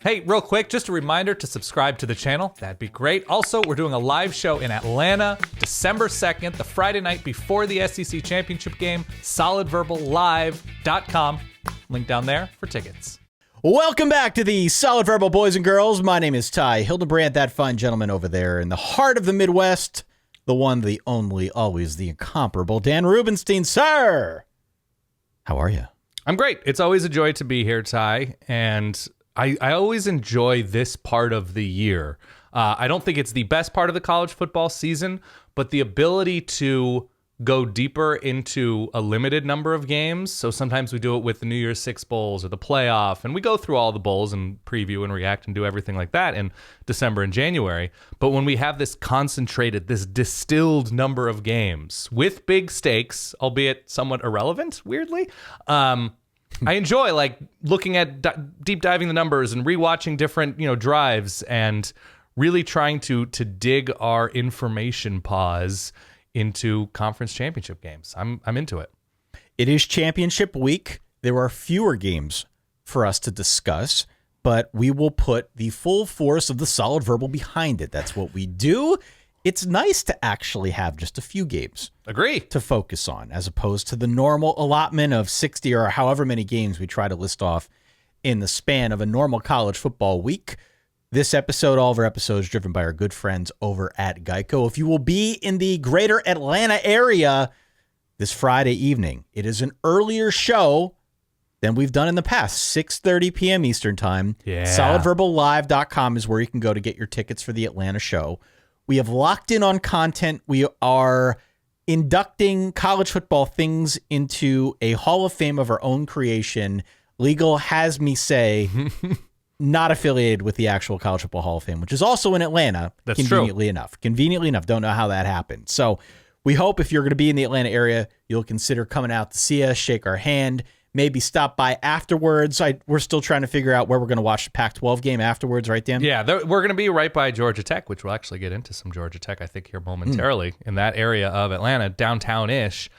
Hey, real quick, just a reminder to subscribe to the channel. That'd be great. Also, we're doing a live show in Atlanta, December 2nd, the Friday night before the SEC Championship Game, solidverballive.com. Link down there for tickets. Welcome back to the Solid Verbal Boys and Girls. My name is Thne. Hildebrand, that fine gentleman over there in the heart of the Midwest. The one, the only, always the incomparable Dan Rubenstein, sir. How are you? I'm great. It's always a joy to be here, Ty, and I always enjoy this part of the year. I don't think it's the best part of the college football season, but the ability to go deeper into a limited number of games. So sometimes we do it with the New Year's Six Bowls or the playoff, and we go through all the bowls and preview and react and do everything like that in December and January. But when we have this concentrated, this distilled number of games with big stakes, albeit somewhat irrelevant, weirdly, I enjoy like looking at deep diving the numbers and rewatching different, drives and really trying to dig our information pause into conference championship games. I'm into it. It is championship week. There are fewer games for us to discuss, but we will put the full force of the Solid Verbal behind it. That's what we do. It's nice to actually have just a few games. Agree. To focus on, as opposed to the normal allotment of 60 or however many games we try to list off in the span of a normal college football week. This episode, all of our episodes, driven by our good friends over at Geico. If you will be in the greater Atlanta area this Friday evening, it is an earlier show than we've done in the past, 6:30 p.m. Eastern Time. Yeah. SolidVerbalLive.com is where you can go to get your tickets for the Atlanta show. We have locked in on content. We are inducting college football things into a Hall of Fame of our own creation. Legal has me say, not affiliated with the actual College Football Hall of Fame, which is also in Atlanta. That's conveniently true. enough. Conveniently enough. Don't know how that happened. So we hope if you're going to be in the Atlanta area, you'll consider coming out to see us, shake our hand, maybe stop by afterwards. We're still trying to figure out where we're going to watch the Pac-12 game afterwards, right, Dan? Yeah, we're going to be right by Georgia Tech, which we'll actually get into some Georgia Tech, I think, here momentarily in that area of Atlanta, downtown-ish.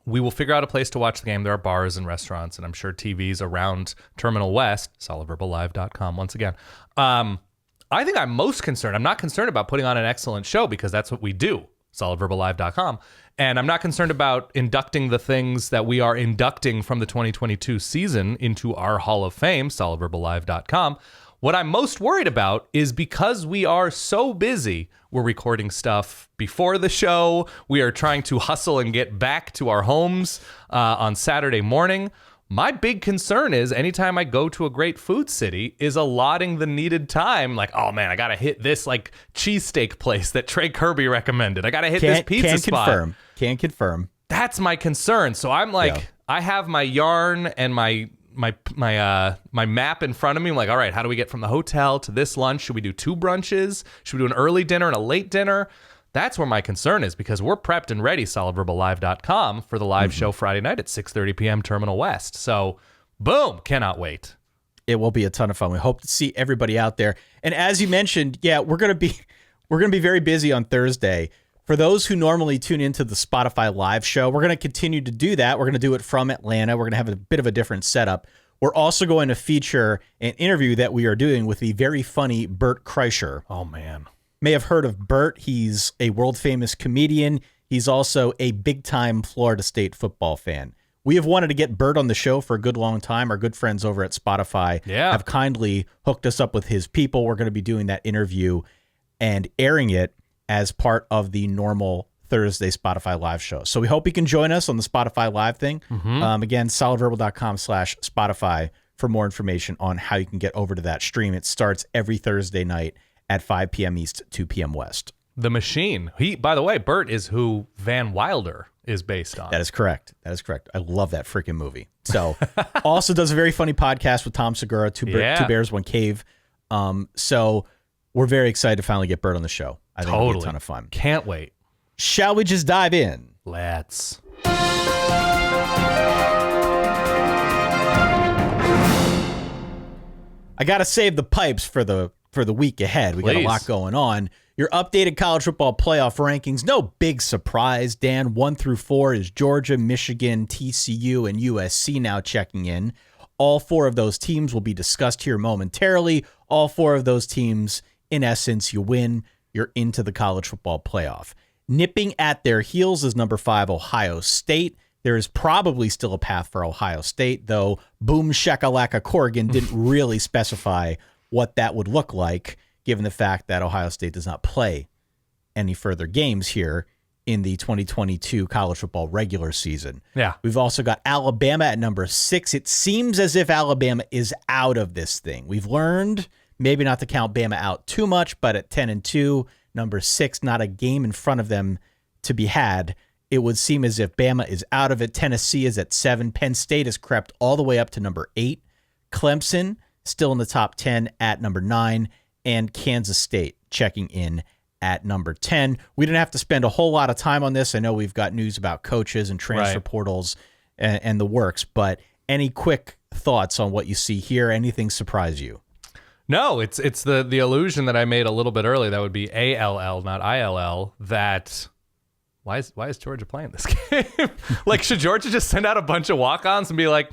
We will figure out a place to watch the game. There are bars and restaurants, and I'm sure TVs around Terminal West, solidverballive.com once again. I think I'm most concerned. I'm not concerned about putting on an excellent show because that's what we do, solidverballive.com. And I'm not concerned about inducting the things that we are inducting from the 2022 season into our Hall of Fame, solidverballive.com. What I'm most worried about is because we are so busy, we're recording stuff before the show. We are trying to hustle and get back to our homes on Saturday morning. My big concern is anytime I go to a great food city is allotting the needed time. Like, oh man, I got to hit this like cheesesteak place that Trey Kirby recommended. I got to hit this pizza spot. Can confirm. That's my concern. So I'm like, I have my yarn and my map in front of me. I'm like, all right, how do we get from the hotel to this lunch? Should we do 2 brunches? Should we do an early dinner and a late dinner? That's where my concern is because we're prepped and ready, solidverballive.com, for the live show Friday night at 6:30 p.m. Terminal West. So, boom, cannot wait. It will be a ton of fun. We hope to see everybody out there. And as you mentioned, we're going to be very busy on Thursday. For those who normally tune into the Spotify live show, we're going to continue to do that. We're going to do it from Atlanta. We're going to have a bit of a different setup. We're also going to feature an interview that we are doing with the very funny Bert Kreischer. Oh, man. May have heard of Bert. He's a world-famous comedian. He's also a big-time Florida State football fan. We have wanted to get Bert on the show for a good long time. Our good friends over at Spotify have kindly hooked us up with his people. We're going to be doing that interview and airing it as part of the normal Thursday Spotify live show. So we hope you can join us on the Spotify live thing. Again, solidverbal.com/Spotify for more information on how you can get over to that stream. It starts every Thursday night at 5 p.m. East, 2 p.m. West. The Machine. By the way, Bert is who Van Wilder is based on. That is correct. I love that freaking movie. So also does a very funny podcast with Tom Segura, Two Bears, One Cave. So we're very excited to finally get Bert on the show. I think it'll be a ton of fun. Can't wait. Shall we just dive in? Let's. I got to save the pipes for the week ahead. We got a lot going on. Your updated college football playoff rankings. No big surprise, Dan. 1 through 4 is Georgia, Michigan, TCU, and USC now checking in. All four of those teams will be discussed here momentarily. All four of those teams, in essence, you win, you're into the college football playoff. Nipping at their heels is number 5, Ohio State. There is probably still a path for Ohio State, though boom shakalaka Corrigan didn't really specify what that would look like, given the fact that Ohio State does not play any further games here in the 2022 college football regular season. Yeah. We've also got Alabama at number 6. It seems as if Alabama is out of this thing. We've learned maybe not to count Bama out too much, but at 10-2, number 6, not a game in front of them to be had. It would seem as if Bama is out of it. Tennessee is at 7. Penn State has crept all the way up to number 8. Clemson still in the top 10 at number 9. And Kansas State checking in at number 10. We didn't have to spend a whole lot of time on this. I know we've got news about coaches and transfer portals and the works, but any quick thoughts on what you see here? Anything surprise you? No, it's the illusion that I made a little bit earlier. That would be ALL, not ILL. That why is Georgia playing this game? Like, should Georgia just send out a bunch of walk-ons and be like,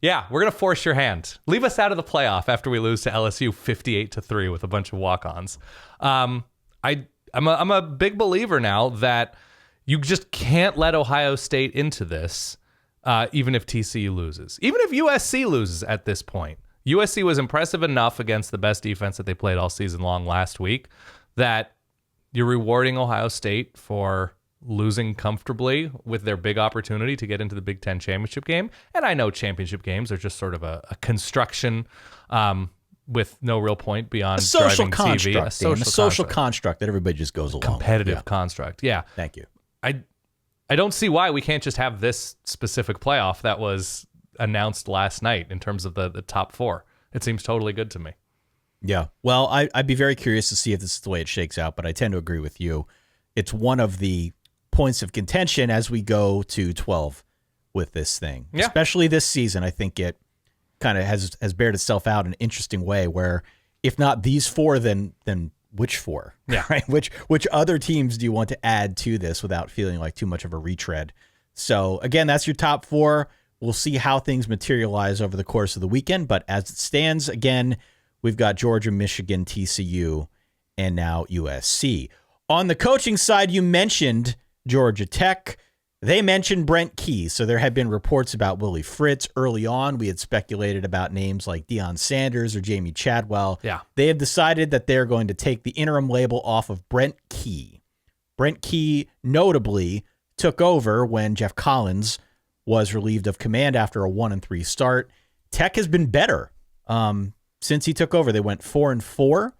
yeah, we're gonna force your hand, leave us out of the playoff after we lose to LSU 58-3 with a bunch of walk-ons? I'm a big believer now that you just can't let Ohio State into this, even if TCU loses, even if USC loses at this point. USC was impressive enough against the best defense that they played all season long last week that you're rewarding Ohio State for losing comfortably with their big opportunity to get into the Big Ten championship game. And I know championship games are just sort of a construction with no real point beyond a social driving construct, TV. A social construct that everybody just goes along competitive with. construct. Yeah. Thank you. I don't see why we can't just have this specific playoff that was announced last night in terms of the top 4. It seems totally good to me. Yeah. Well, I'd be very curious to see if this is the way it shakes out, but I tend to agree with you. It's one of the points of contention as we go to 12 with this thing, especially this season. I think it kind of has bared itself out in an interesting way where if not these 4, then which 4? Yeah. Right. Which other teams do you want to add to this without feeling like too much of a retread? So again, that's your top 4. We'll see how things materialize over the course of the weekend. But as it stands, again, we've got Georgia, Michigan, TCU, and now USC. On the coaching side, you mentioned Georgia Tech. They mentioned Brent Key. So there had been reports about Willie Fritz early on. We had speculated about names like Deion Sanders or Jamie Chadwell. Yeah. They have decided that they're going to take the interim label off of Brent Key. Brent Key notably took over when Jeff Collins was relieved of command after a 1-3 start. Tech has been better since he took over. They went 4-4.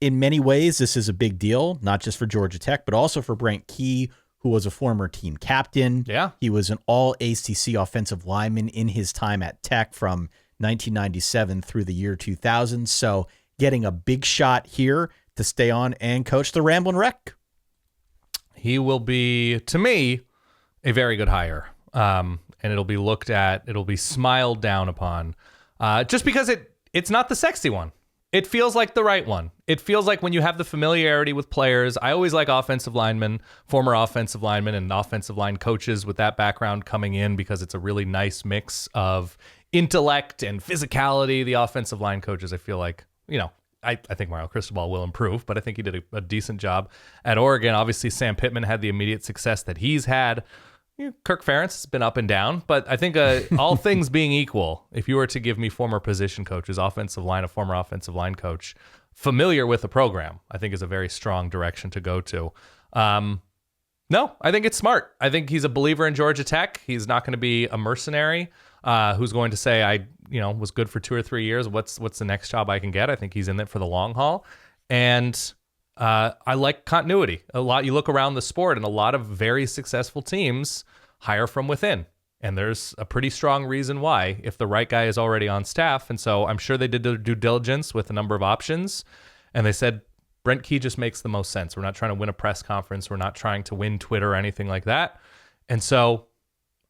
In many ways, this is a big deal, not just for Georgia Tech, but also for Brent Key, who was a former team captain. Yeah. He was an all-ACC offensive lineman in his time at Tech from 1997 through the year 2000. So getting a big shot here to stay on and coach the Ramblin' Wreck. He will be, to me, a very good hire. And it'll be looked at, it'll be smiled down upon, just because it's not the sexy one. It feels like the right one. It feels like when you have the familiarity with players. I always like offensive linemen, former offensive linemen, and offensive line coaches with that background coming in because it's a really nice mix of intellect and physicality. The offensive line coaches, I feel like, I think Mario Cristobal will improve, but I think he did a decent job at Oregon. Obviously, Sam Pittman had the immediate success that he's had. Kirk Ferentz has been up and down, but I think all things being equal, if you were to give me former position coaches, a former offensive line coach, familiar with the program, I think is a very strong direction to go to. No, I think it's smart. I think he's a believer in Georgia Tech. He's not going to be a mercenary who's going to say, I was good for 2 or 3 years. What's the next job I can get? I think he's in it for the long haul. And I like continuity a lot. You look around the sport and a lot of very successful teams hire from within. And there's a pretty strong reason why if the right guy is already on staff. And so I'm sure they did their due diligence with a number of options. And they said, Brent Key just makes the most sense. We're not trying to win a press conference. We're not trying to win Twitter or anything like that. And so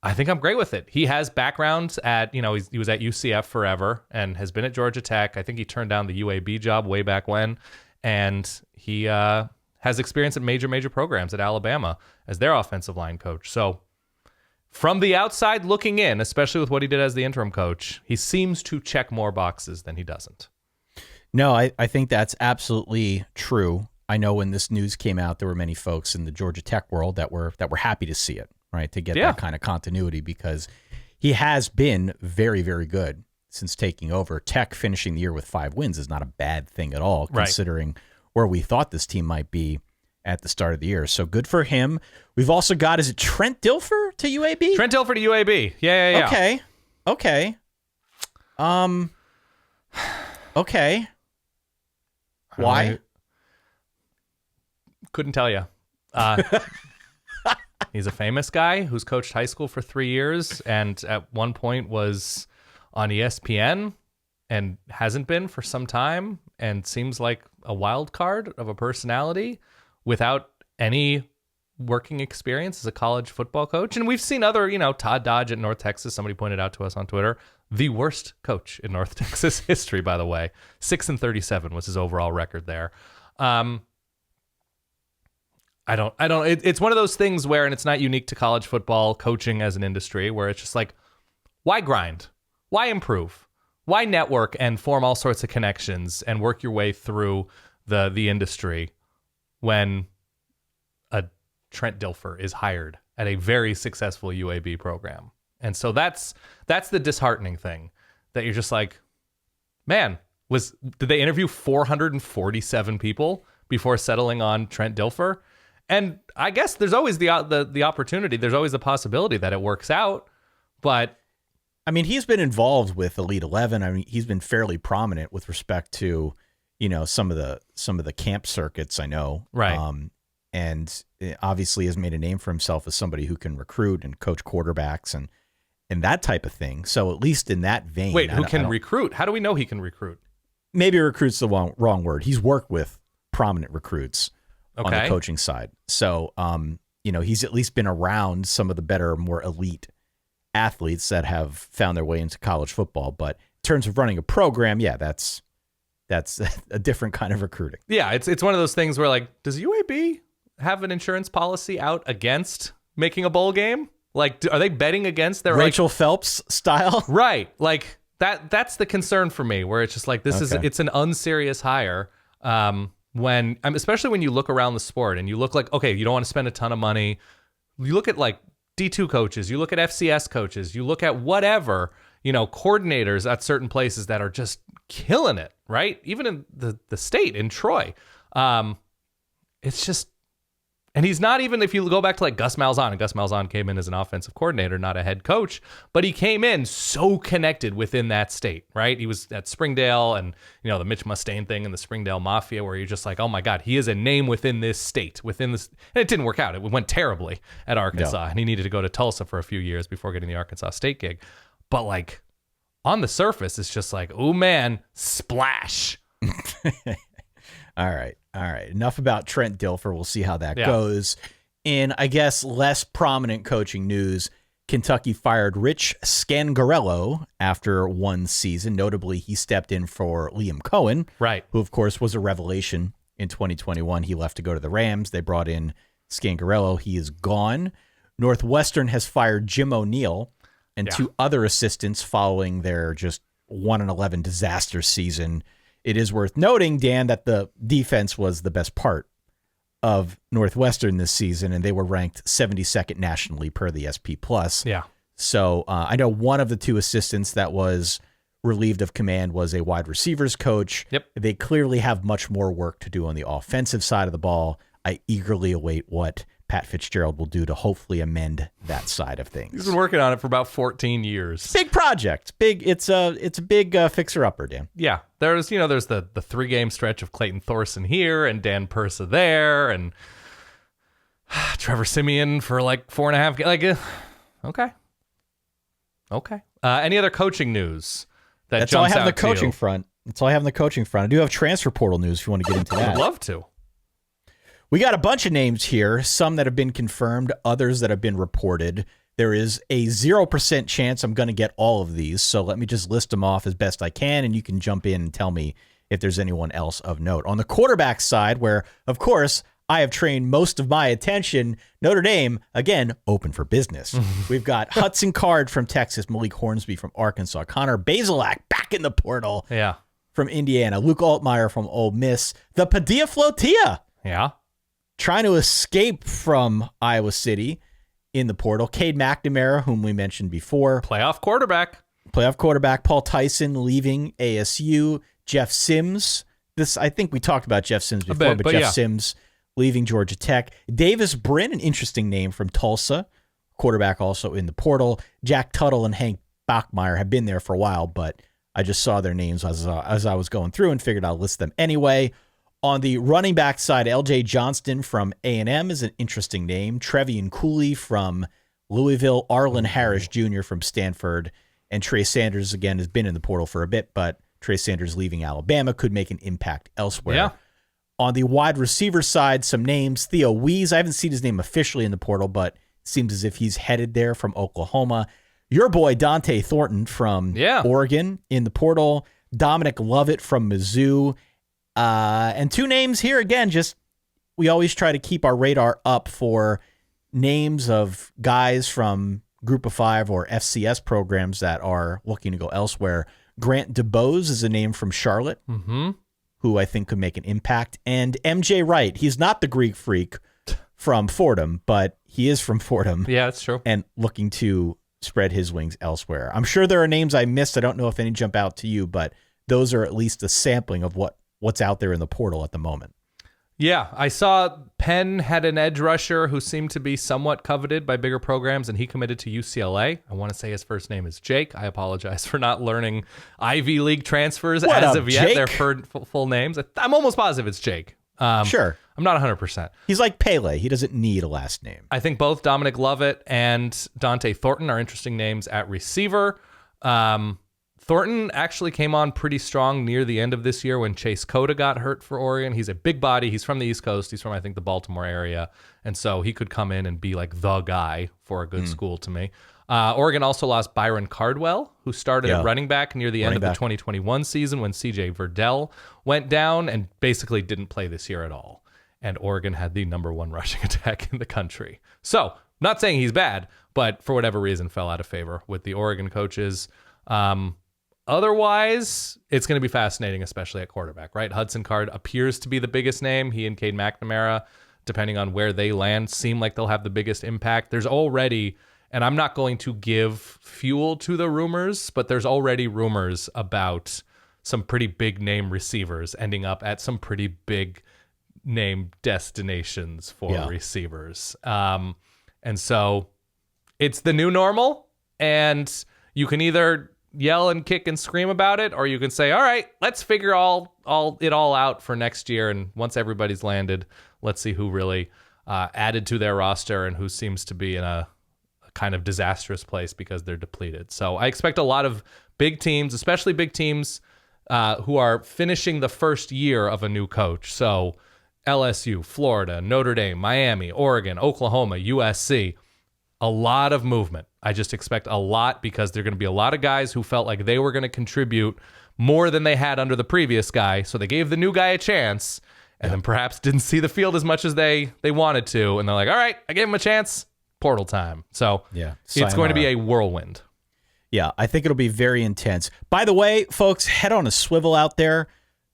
I think I'm great with it. He has background at, he was at UCF forever and has been at Georgia Tech. I think he turned down the UAB job way back when. And he has experience at major programs at Alabama as their offensive line coach. So from the outside looking in, especially with what he did as the interim coach, he seems to check more boxes than he doesn't. No, I think that's absolutely true. I know when this news came out, there were many folks in the Georgia Tech world that were happy to see it, right? To get that kind of continuity, because he has been very, very good since taking over. Tech finishing the year with 5 wins is not a bad thing at all, considering where we thought this team might be at the start of the year. So good for him. We've also got, is it Trent Dilfer to UAB? Trent Dilfer to UAB. Yeah. Okay. Okay. Why? Couldn't tell you. He's a famous guy who's coached high school for 3 years and at one point was on ESPN and hasn't been for some time and seems like a wild card of a personality without any working experience as a college football coach. And we've seen other, Todd Dodge at North Texas. Somebody pointed out to us on Twitter, the worst coach in North Texas history, by the way. 6-37 was his overall record there. It's one of those things where, and it's not unique to college football coaching as an industry, where it's just like, why grind? Why improve? Why network and form all sorts of connections and work your way through the industry when a Trent Dilfer is hired at a very successful UAB program? And so that's the disheartening thing, that you're just like, man, did they interview 447 people before settling on Trent Dilfer? And I guess there's always the opportunity, there's always the possibility that it works out, but I mean, he's been involved with Elite 11. I mean, he's been fairly prominent with respect to, some of the camp circuits, I know. Right. And obviously has made a name for himself as somebody who can recruit and coach quarterbacks and that type of thing. So at least in that vein. Wait, who can recruit? How do we know he can recruit? Maybe recruit's the wrong word. He's worked with prominent recruits on the coaching side. So, he's at least been around some of the better, more elite athletes that have found their way into college football. But in terms of running a program, that's a different kind of recruiting. Yeah, it's one of those things where, like, does UAB have an insurance policy out against making a bowl game? Like, are they betting against their Rachel Phelps style? Right. Like that's the concern for me, where it's just like, it's an unserious hire. Especially when you look around the sport and you look like, okay, you don't want to spend a ton of money. You look at like D2 coaches, you look at FCS coaches, you look at whatever, coordinators at certain places that are just killing it, right? Even in the state, in Troy. It's just, and he's not even, if you go back to like Gus Malzahn, and Gus Malzahn came in as an offensive coordinator, not a head coach, but he came in so connected within that state, right? He was at Springdale and, the Mitch Mustaine thing and the Springdale Mafia, where you're just like, oh my God, he is a name within this state, and it didn't work out. It went terribly at Arkansas, and he needed to go to Tulsa for a few years before getting the Arkansas State gig. But like on the surface, it's just like, oh man, splash. All right. Enough about Trent Dilfer. We'll see how that goes. In, I guess, less prominent coaching news, Kentucky fired Rich Scangarello after one season. Notably, he stepped in for Liam Cohen, right, who, of course, was a revelation in 2021. He left to go to the Rams. They brought in Scangarello. He is gone. Northwestern has fired Jim O'Neill and 2 other assistants following their just 1-11 disaster season. It is worth noting, Dan, that the defense was the best part of Northwestern this season, and they were ranked 72nd nationally per the SP+. Yeah. So I know one of the 2 assistants that was relieved of command was a wide receivers coach. Yep. They clearly have much more work to do on the offensive side of the ball. I eagerly await what Pat Fitzgerald will do to hopefully amend that side of things. He's been working on it for about 14 years. Big project. It's a big fixer-upper, Dan. Yeah. There's the 3-game stretch of Clayton Thorson here and Dan Persa there and Trevor Siemian for like 4.5 games. Okay. Any other coaching news That's all I have on the coaching front. That's all I have on the coaching front. I do have transfer portal news if you want to get into that. I'd love to. We got a bunch of names here, some that have been confirmed, others that have been reported. There is a 0% chance I'm going to get all of these, so let me just list them off as best I can, and you can jump in and tell me if there's anyone else of note. On the quarterback side, where, of course, I have trained most of my attention. Notre Dame, again, open for business. We've got Hudson Card from Texas, Malik Hornsby from Arkansas, Connor Bazelak back in the portal from Indiana, Luke Altmaier from Ole Miss, the Padilla Flotilla trying to escape from Iowa City in the portal, Cade McNamara, whom we mentioned before. Playoff quarterback, Paul Tyson leaving ASU, Jeff Sims. I think we talked about Jeff Sims before, but Jeff Sims leaving Georgia Tech. Davis Brin, an interesting name from Tulsa, quarterback also in the portal. Jack Tuttle and Hank Bachmeier have been there for a while, but I just saw their names as I was going through and figured I'll list them anyway. On the running back side, L.J. Johnston from A&M is an interesting name. Trevian Cooley from Louisville, Arlen Harris Jr. from Stanford, and Trey Sanders, again, has been in the portal for a bit, but Trey Sanders leaving Alabama could make an impact elsewhere. Yeah. On the wide receiver side, some names. Theo Wees, I haven't seen his name officially in the portal, but it seems as if he's headed there from Oklahoma. Your boy, Dante Thornton from Oregon in the portal. Dominic Lovett from Mizzou. And two names here, again, just we always try to keep our radar up for names of guys from Group of Five or FCS programs that are looking to go elsewhere. Grant DeBose is a name from Charlotte, who I think could make an impact. And MJ Wright, he's not the Greek freak from Fordham, but he is from Fordham. Yeah, that's true. And looking to spread his wings elsewhere. I'm sure there are names I missed. I don't know if any jump out to you, but those are at least a sampling of what's out there in the portal at the moment. Yeah, I saw Penn had an edge rusher who seemed to be somewhat coveted by bigger programs, and he committed to UCLA. I want to say his first name is Jake. I apologize for not learning Ivy League transfers as of yet. Their full names. I'm almost positive it's Jake. Sure. I'm not 100%. He's like Pele. He doesn't need a last name. I think both Dominic Lovett and Dante Thornton are interesting names at receiver. Thornton actually came on pretty strong near the end of this year when Chase Cota got hurt for Oregon. He's a big body. He's from the East Coast. He's from, I think, the Baltimore area. And so he could come in and be like the guy for a good school to me. Oregon also lost Byron Cardwell, who started at running back near the end of the 2021 season when CJ Verdell went down and basically didn't play this year at all. And Oregon had the number one rushing attack in the country. So, not saying he's bad, but for whatever reason fell out of favor with the Oregon coaches. Otherwise, it's going to be fascinating, especially at quarterback, right? Hudson Card appears to be the biggest name. He and Cade McNamara, depending on where they land, seem like they'll have the biggest impact. There's already, and I'm not going to give fuel to the rumors, but there's already rumors about some pretty big name receivers ending up at some pretty big name destinations for receivers. And so it's the new normal, and you can either yell and kick and scream about it, or you can say, all right, let's figure it all out for next year. And once everybody's landed, let's see who really added to their roster and who seems to be in a kind of disastrous place because they're depleted. So I expect a lot of big teams, especially big teams who are finishing the first year of a new coach. So LSU, Florida, Notre Dame, Miami, Oregon, Oklahoma, USC, a lot of movement. I just expect a lot because there are going to be a lot of guys who felt like they were going to contribute more than they had under the previous guy. So they gave the new guy a chance and then perhaps didn't see the field as much as they wanted to. And they're like, all right, I gave him a chance. Portal time. So it's going to be a whirlwind. Yeah, I think it'll be very intense. By the way, folks, head on a swivel out there.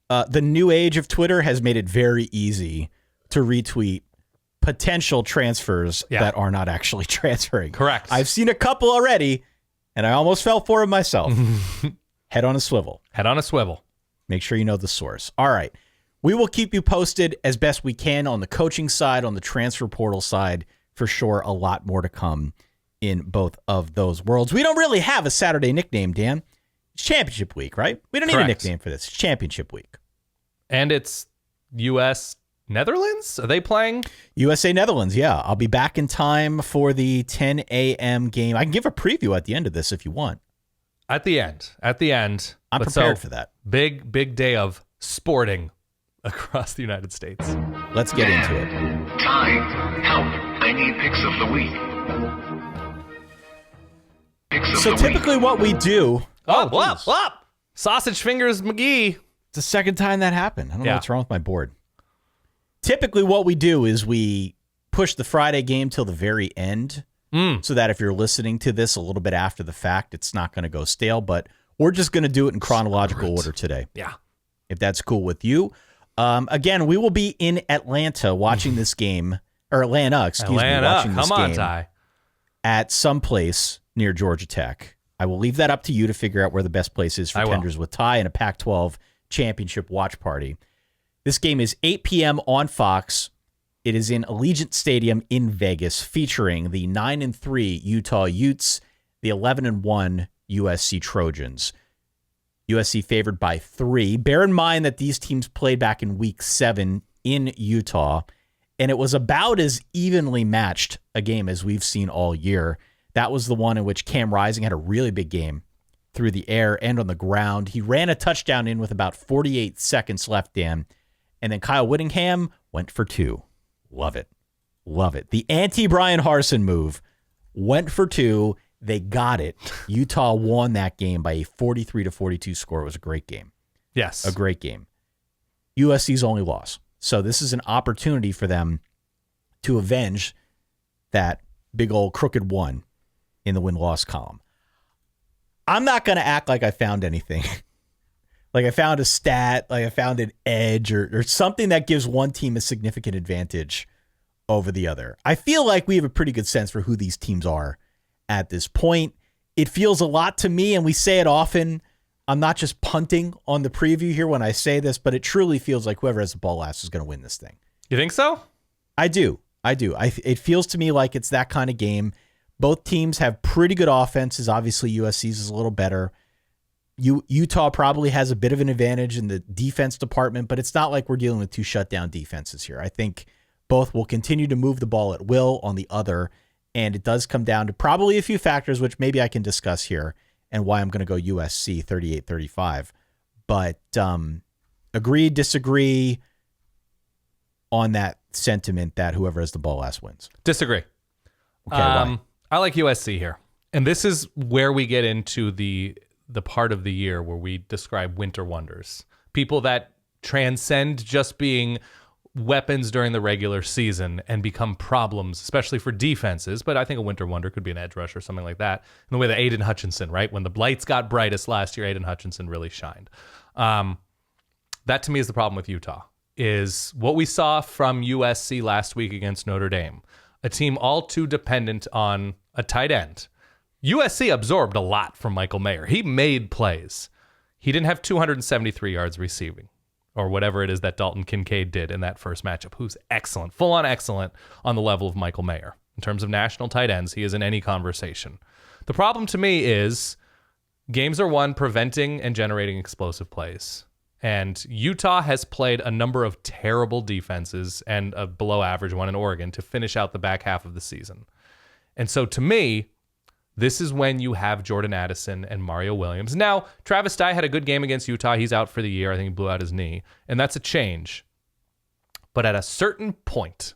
The new age of Twitter has made it very easy to retweet potential transfers that are not actually transferring. Correct. I've seen a couple already, and I almost fell for it myself. Head on a swivel. Head on a swivel. Make sure you know the source. All right. We will keep you posted as best we can on the coaching side, on the transfer portal side. For sure, a lot more to come in both of those worlds. We don't really have a Saturday nickname, Dan. It's championship week, right? We don't need a nickname for this. It's championship week. And it's U.S. Netherlands? Are they playing? USA Netherlands, yeah. I'll be back in time for the 10 a.m. game. I can give a preview at the end of this if you want. At the end. I'm prepared for that. Big day of sporting across the United States. Let's get into it. Time. Help. I need picks of the week. So typically what we do... Whop. Sausage Fingers McGee. It's the second time that happened. I don't know what's wrong with my board. Typically what we do is we push the Friday game till the very end so that if you're listening to this a little bit after the fact, it's not going to go stale, but we're just going to do it in chronological order today. Yeah. If that's cool with you. Again, we will be in Atlanta watching this game, or Atlanta, watching this game Thne. at some place near Georgia Tech. I will leave that up to you to figure out where the best place is for Tenders with Ty and a Pac-12 championship watch party. This game is 8 p.m. on Fox. It is in Allegiant Stadium in Vegas, featuring the 9-3 Utah Utes, the 11-1 USC Trojans. USC favored by 3. Bear in mind that these teams played back in Week 7 in Utah, and it was about as evenly matched a game as we've seen all year. That was the one in which Cam Rising had a really big game through the air and on the ground. He ran a touchdown in with about 48 seconds left, Dan, and then Kyle Whittingham went for 2. Love it. Love it. The anti-Brian Harsin move went for 2. They got it. Utah won that game by a 43-42 score. It was a great game. Yes. A great game. USC's only loss. So this is an opportunity for them to avenge that big old crooked one in the win-loss column. I'm not going to act like I found anything. Like I found a stat, like I found an edge or something that gives one team a significant advantage over the other. I feel like we have a pretty good sense for who these teams are at this point. It feels a lot to me, and we say it often. I'm not just punting on the preview here when I say this, but it truly feels like whoever has the ball last is going to win this thing. You think so? I do. It feels to me like it's that kind of game. Both teams have pretty good offenses. Obviously, USC's is a little better. Utah probably has a bit of an advantage in the defense department, but it's not like we're dealing with 2 shutdown defenses here. I think both will continue to move the ball at will on the other, and it does come down to probably a few factors, which maybe I can discuss here, and why I'm going to go USC 38-35. But agree, disagree on that sentiment that whoever has the ball last wins. Disagree. Okay, why? I like USC here. And this is where we get into the part of the year where we describe winter wonders. People that transcend just being weapons during the regular season and become problems, especially for defenses. But I think a winter wonder could be an edge rush or something like that. In the way that Aiden Hutchinson, right? When the lights got brightest last year, Aiden Hutchinson really shined. That to me is the problem with Utah, is what we saw from USC last week against Notre Dame. A team all too dependent on a tight end. USC absorbed a lot from Michael Mayer. He made plays. He didn't have 273 yards receiving, or whatever it is that Dalton Kincaid did in that first matchup, who's excellent, full-on excellent on the level of Michael Mayer. In terms of national tight ends, he is in any conversation. The problem to me is games are won preventing and generating explosive plays. And Utah has played a number of terrible defenses and a below-average one in Oregon to finish out the back half of the season. And so to me, this is when you have Jordan Addison and Mario Williams. Now, Travis Dye had a good game against Utah. He's out for the year. I think he blew out his knee. And that's a change. But at a certain point,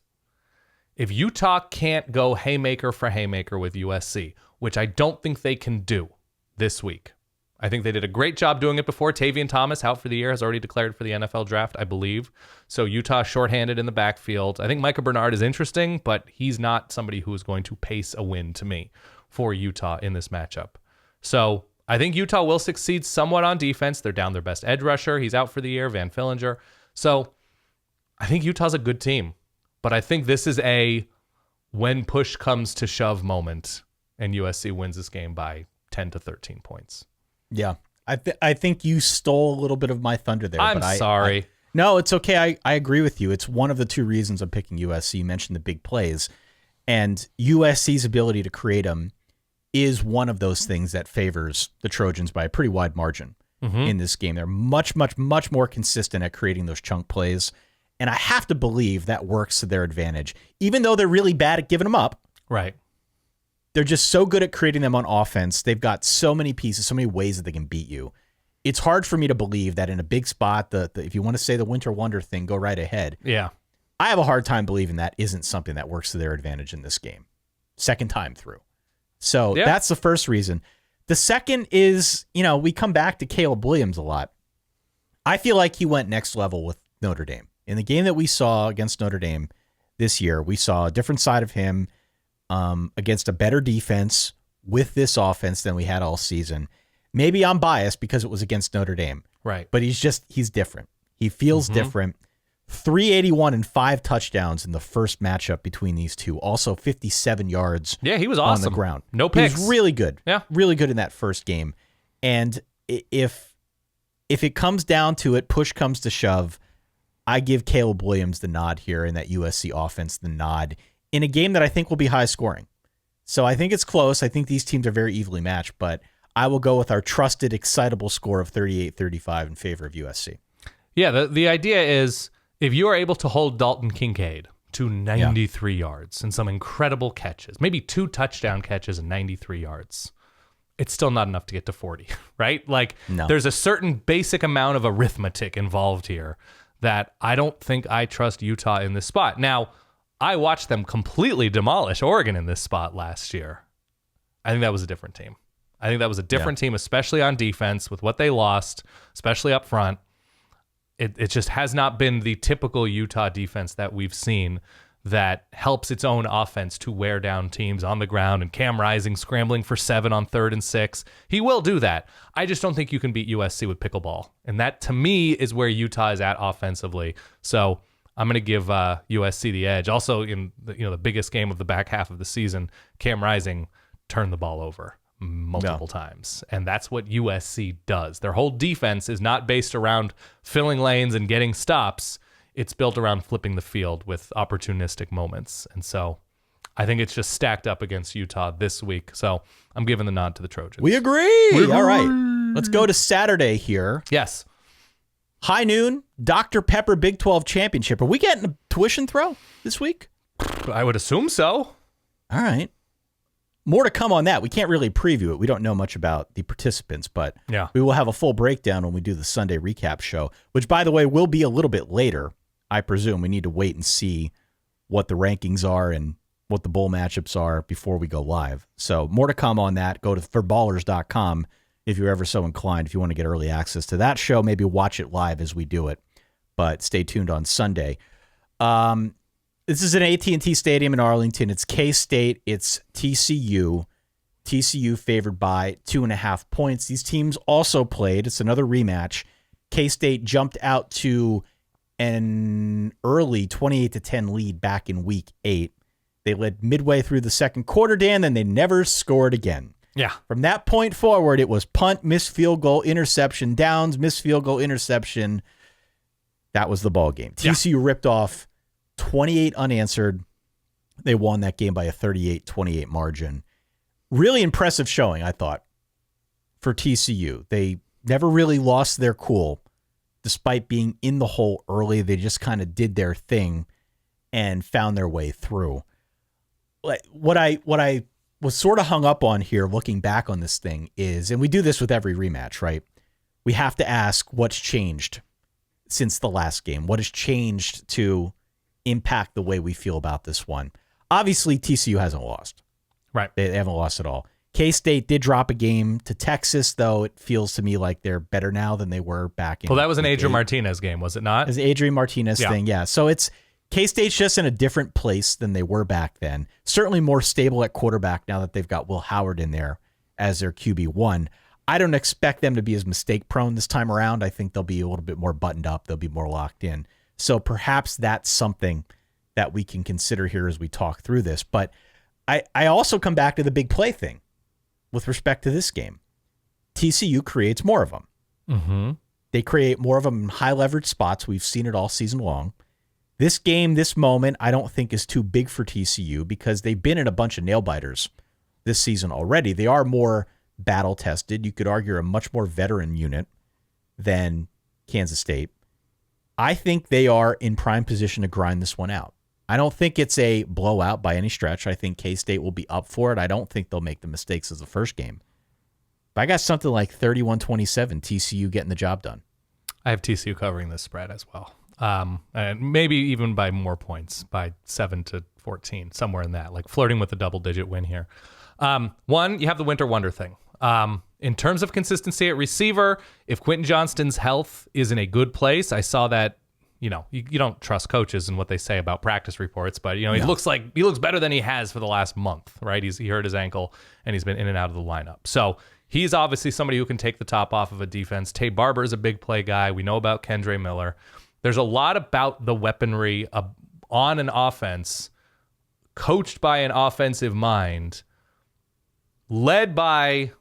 if Utah can't go haymaker for haymaker with USC, which I don't think they can do this week. I think they did a great job doing it before. Tavion Thomas, out for the year, has already declared for the NFL draft, I believe. So Utah shorthanded in the backfield. I think Micah Bernard is interesting, but he's not somebody who is going to pace a win to me for Utah in this matchup. So I think Utah will succeed somewhat on defense. They're down their best edge rusher. He's out for the year, Van Fillinger. So I think Utah's a good team, but I think this is a when push comes to shove moment, and USC wins this game by 10 to 13 points. Yeah, I think you stole a little bit of my thunder there. I'm sorry. No, it's okay. I agree with you. It's one of the 2 reasons I'm picking USC. You mentioned the big plays, and USC's ability to create them is one of those things that favors the Trojans by a pretty wide margin in this game. They're much, much, much more consistent at creating those chunk plays, and I have to believe that works to their advantage, even though they're really bad at giving them up. Right. They're just so good at creating them on offense. They've got so many pieces, so many ways that they can beat you. It's hard for me to believe that in a big spot, if you want to say the winter wonder thing, go right ahead. Yeah. I have a hard time believing that isn't something that works to their advantage in this game. Second time through. So that's the first reason. The second is, we come back to Caleb Williams a lot. I feel like he went next level with Notre Dame In the game that we saw against Notre Dame this year, we saw a different side of him against a better defense with this offense than we had all season. Maybe I'm biased because it was against Notre Dame. Right. But he's different. He feels different. 381 and 5 touchdowns in the first matchup between these two. Also 57 yards. Yeah, he was awesome on the ground. No picks. He was really good. Yeah. Really good in that first game. And if it comes down to it, push comes to shove, I give Caleb Williams the nod here and that USC offense the nod in a game that I think will be high scoring. So I think it's close. I think these teams are very evenly matched, but I will go with our trusted, excitable score of 38-35 in favor of USC. Yeah, the idea is if you are able to hold Dalton Kincaid to 93 yards and some incredible catches, maybe 2 touchdown catches and 93 yards, it's still not enough to get to 40, right? Like, There's a certain basic amount of arithmetic involved here that I don't think I trust Utah in this spot. Now, I watched them completely demolish Oregon in this spot last year. I think that was a different team. I think that was a different team, especially on defense with what they lost, especially up front. It just has not been the typical Utah defense that we've seen that helps its own offense to wear down teams on the ground, and Cam Rising scrambling for 7 on 3rd and 6. He will do that. I just don't think you can beat USC with pickleball. And that, to me, is where Utah is at offensively. So I'm going to give USC the edge. Also, in the biggest game of the back half of the season, Cam Rising turned the ball over multiple times. And that's what USC does. Their whole defense is not based around filling lanes and getting stops. It's built around flipping the field with opportunistic moments. And so I think it's just stacked up against Utah this week. So I'm giving the nod to the Trojans. We agree. All right. Let's go to Saturday here. Yes. High noon, Dr. Pepper Big 12 Championship. Are we getting a tuition throw this week? I would assume so. All right. More to come on that. We can't really preview it. We don't know much about the participants, but we will have a full breakdown when we do the Sunday recap show, which, by the way, will be a little bit later. I presume we need to wait and see what the rankings are and what the bowl matchups are before we go live. So more to come on that. Go to forballers.com if you're ever so inclined, if you want to get early access to that show. Maybe watch it live as we do it, but stay tuned on Sunday. This is an AT&T Stadium in Arlington. It's K-State. It's TCU. TCU favored by 2.5 points. These teams also played. It's another rematch. K-State jumped out to an early 28-10 lead back in week 8. They led midway through the second quarter, Dan, then they never scored again. Yeah. From that point forward, it was punt, missed field goal, interception, downs, missed field goal, interception. That was the ball game. TCU ripped off 28 unanswered. They won that game by a 38-28 margin. Really impressive showing, I thought, for TCU. They never really lost their cool despite being in the hole early. They just kind of did their thing and found their way through. What I was sort of hung up on here looking back on this thing is, and we do this with every rematch, right? We have to ask what's changed since the last game. What has changed to impact the way we feel about this one? Obviously, TCU hasn't lost. Right. They haven't lost at all. K-State did drop a game to Texas, though it feels to me like they're better now than they were back in. Well, that was an Adrian Martinez game, was it not? It was an Adrian Martinez thing, yeah. So it's K-State's just in a different place than they were back then. Certainly more stable at quarterback now that they've got Will Howard in there as their QB1. I don't expect them to be as mistake-prone this time around. I think they'll be a little bit more buttoned up. They'll be more locked in. So perhaps that's something that we can consider here as we talk through this. But I also come back to the big play thing with respect to this game. TCU creates more of them. Mm-hmm. They create more of them in high-leverage spots. We've seen it all season long. This game, this moment, I don't think is too big for TCU because they've been in a bunch of nail-biters this season already. They are more battle-tested. You could argue a much more veteran unit than Kansas State. I think they are in prime position to grind this one out. I don't think it's a blowout by any stretch. I think K-State will be up for it. I don't think they'll make the mistakes as the first game. But I got something like 31-27, TCU getting the job done. I have TCU covering this spread as well. And maybe even by more points, by 7-14, somewhere in that, like flirting with a double-digit win here. One, you have the winter wonder thing. In terms of consistency at receiver, if Quentin Johnston's health is in a good place, I saw that you don't trust coaches and what they say about practice reports, but he looks better than he has for the last month, right? He hurt his ankle and he's been in and out of the lineup. So he's obviously somebody who can take the top off of a defense. Tay Barber is a big play guy. We know about Kendre Miller. There's a lot about the weaponry on an offense, coached by an offensive mind, led by,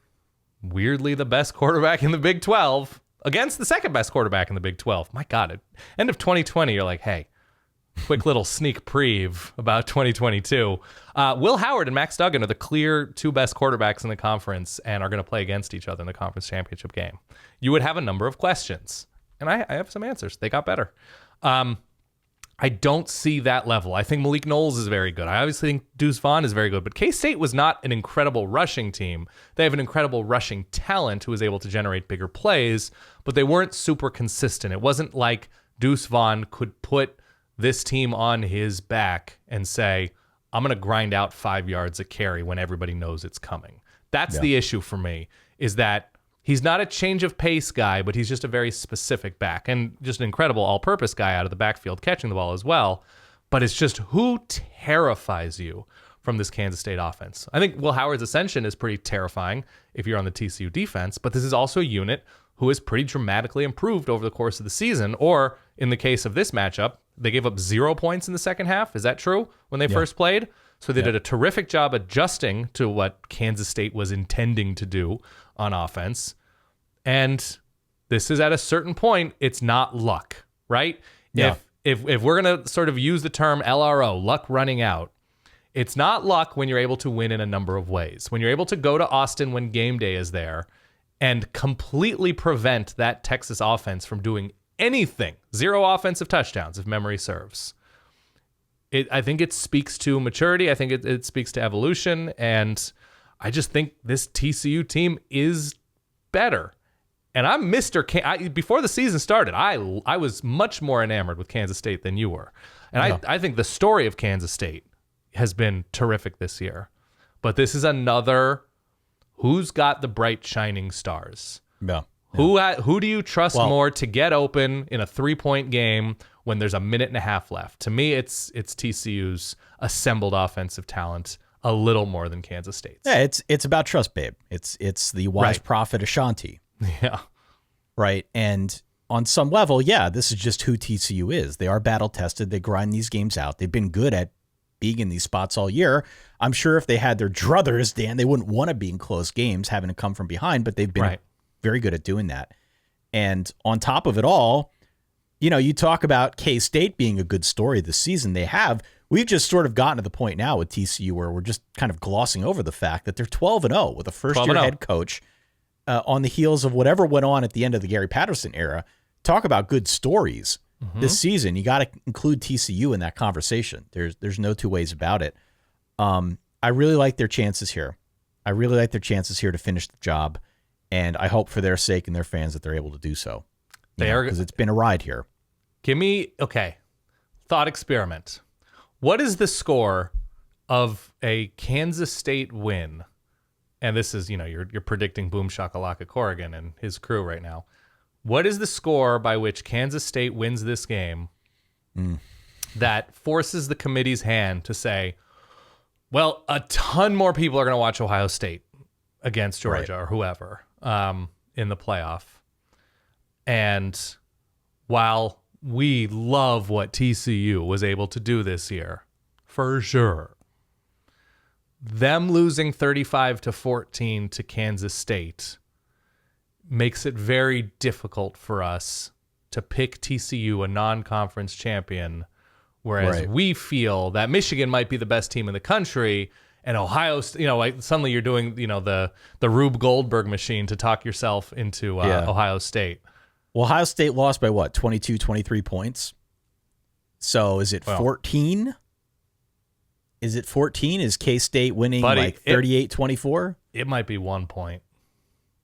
weirdly, the best quarterback in the Big 12 against the second best quarterback in the Big 12. My God, at end of 2020, you're like, hey, quick little sneak preview about 2022. Will Howard and Max Duggan are the clear two best quarterbacks in the conference and are going to play against each other in the conference championship game. You would have a number of questions, and I have some answers. They got better. I don't see that level. I think Malik Knowles is very good. I obviously think Deuce Vaughn is very good, but K-State was not an incredible rushing team. They have an incredible rushing talent who is able to generate bigger plays, but they weren't super consistent. It wasn't like Deuce Vaughn could put this team on his back and say, I'm going to grind out 5 yards a carry when everybody knows it's coming. That's the issue for me, is that he's not a change of pace guy, but he's just a very specific back and just an incredible all-purpose guy out of the backfield catching the ball as well. But it's just who terrifies you from this Kansas State offense. I think Will Howard's ascension is pretty terrifying if you're on the TCU defense, but this is also a unit who has pretty dramatically improved over the course of the season, or in the case of this matchup, they gave up 0 points in the second half. Is that true when they first played? So they did a terrific job adjusting to what Kansas State was intending to do on offense. And this is at a certain point, it's not luck, right? Yeah. If we're going to sort of use the term LRO, luck running out, it's not luck when you're able to win in a number of ways. When you're able to go to Austin when game day is there and completely prevent that Texas offense from doing anything. 0 offensive touchdowns, if memory serves. I think it speaks to maturity. I think it speaks to evolution. And I just think this TCU team is better. And I'm before the season started, I was much more enamored with Kansas State than you were. And I think the story of Kansas State has been terrific this year. But this is another, who's got the bright shining stars? Yeah. Who do you trust more to get open in a 3-point game when there's a minute and a half left? To me, it's TCU's assembled offensive talent a little more than Kansas State's. Yeah, it's about trust, babe. It's the wise prophet Ashanti. Yeah. Right. And on some level, this is just who TCU is. They are battle tested. They grind these games out. They've been good at being in these spots all year. I'm sure if they had their druthers, Dan, they wouldn't want to be in close games, having to come from behind, but they've been very good at doing that. And on top of it all, you talk about K-State being a good story this season. They have. We've just sort of gotten to the point now with TCU where we're just kind of glossing over the fact that they're 12-0 with a first-year head coach on the heels of whatever went on at the end of the Gary Patterson era. Talk about good stories this season. You got to include TCU in that conversation. There's no two ways about it. I really like their chances here. I really like their chances here to finish the job. And I hope for their sake and their fans that they're able to do so. Because it's been a ride here. Give me, thought experiment. What is the score of a Kansas State win? And this is, you're predicting Boom Shakalaka Corrigan and his crew right now. What is the score by which Kansas State wins this game that forces the committee's hand to say, well, a ton more people are going to watch Ohio State against Georgia or whoever in the playoff. And while we love what TCU was able to do this year, for sure, them losing 35-14 to Kansas State makes it very difficult for us to pick TCU a non-conference champion, whereas we feel that Michigan might be the best team in the country. And Ohio, suddenly you're doing, the Rube Goldberg machine to talk yourself into Ohio State. Well, Ohio State lost by 22, 23 points. So is it 14? Is it 14? Is K-State winning 38-24? It might be 1 point.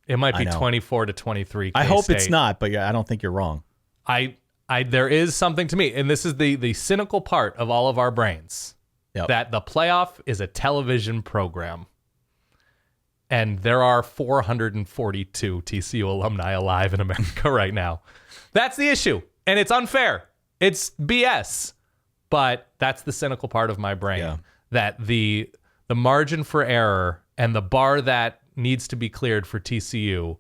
It might be 24-23. K-State. I hope it's not, but I don't think you're wrong. There is something to me, and this is the cynical part of all of our brains. Yep. That the playoff is a television program. And there are 442 TCU alumni alive in America right now. That's the issue. And it's unfair. It's BS, but that's the cynical part of my brain, that the margin for error and the bar that needs to be cleared for TCU,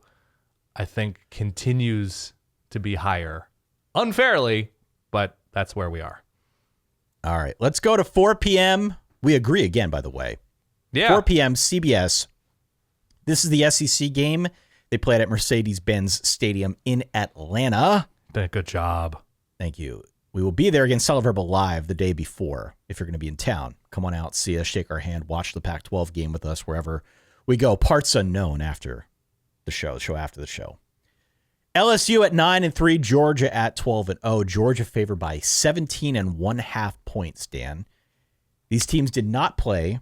I think, continues to be higher. Unfairly, but that's where we are. All right, let's go to 4 p.m. We agree again, by the way. Yeah. 4 p.m. CBS. This is the SEC game. They played at Mercedes-Benz Stadium in Atlanta. Good job. Thank you. We will be there against Solid Verbal Live the day before. If you're going to be in town, come on out, see us, shake our hand, watch the Pac-12 game with us wherever we go. Parts unknown after the show after the show. LSU at 9-3, Georgia at 12-0. Georgia favored by 17.5 points, Dan. These teams did not play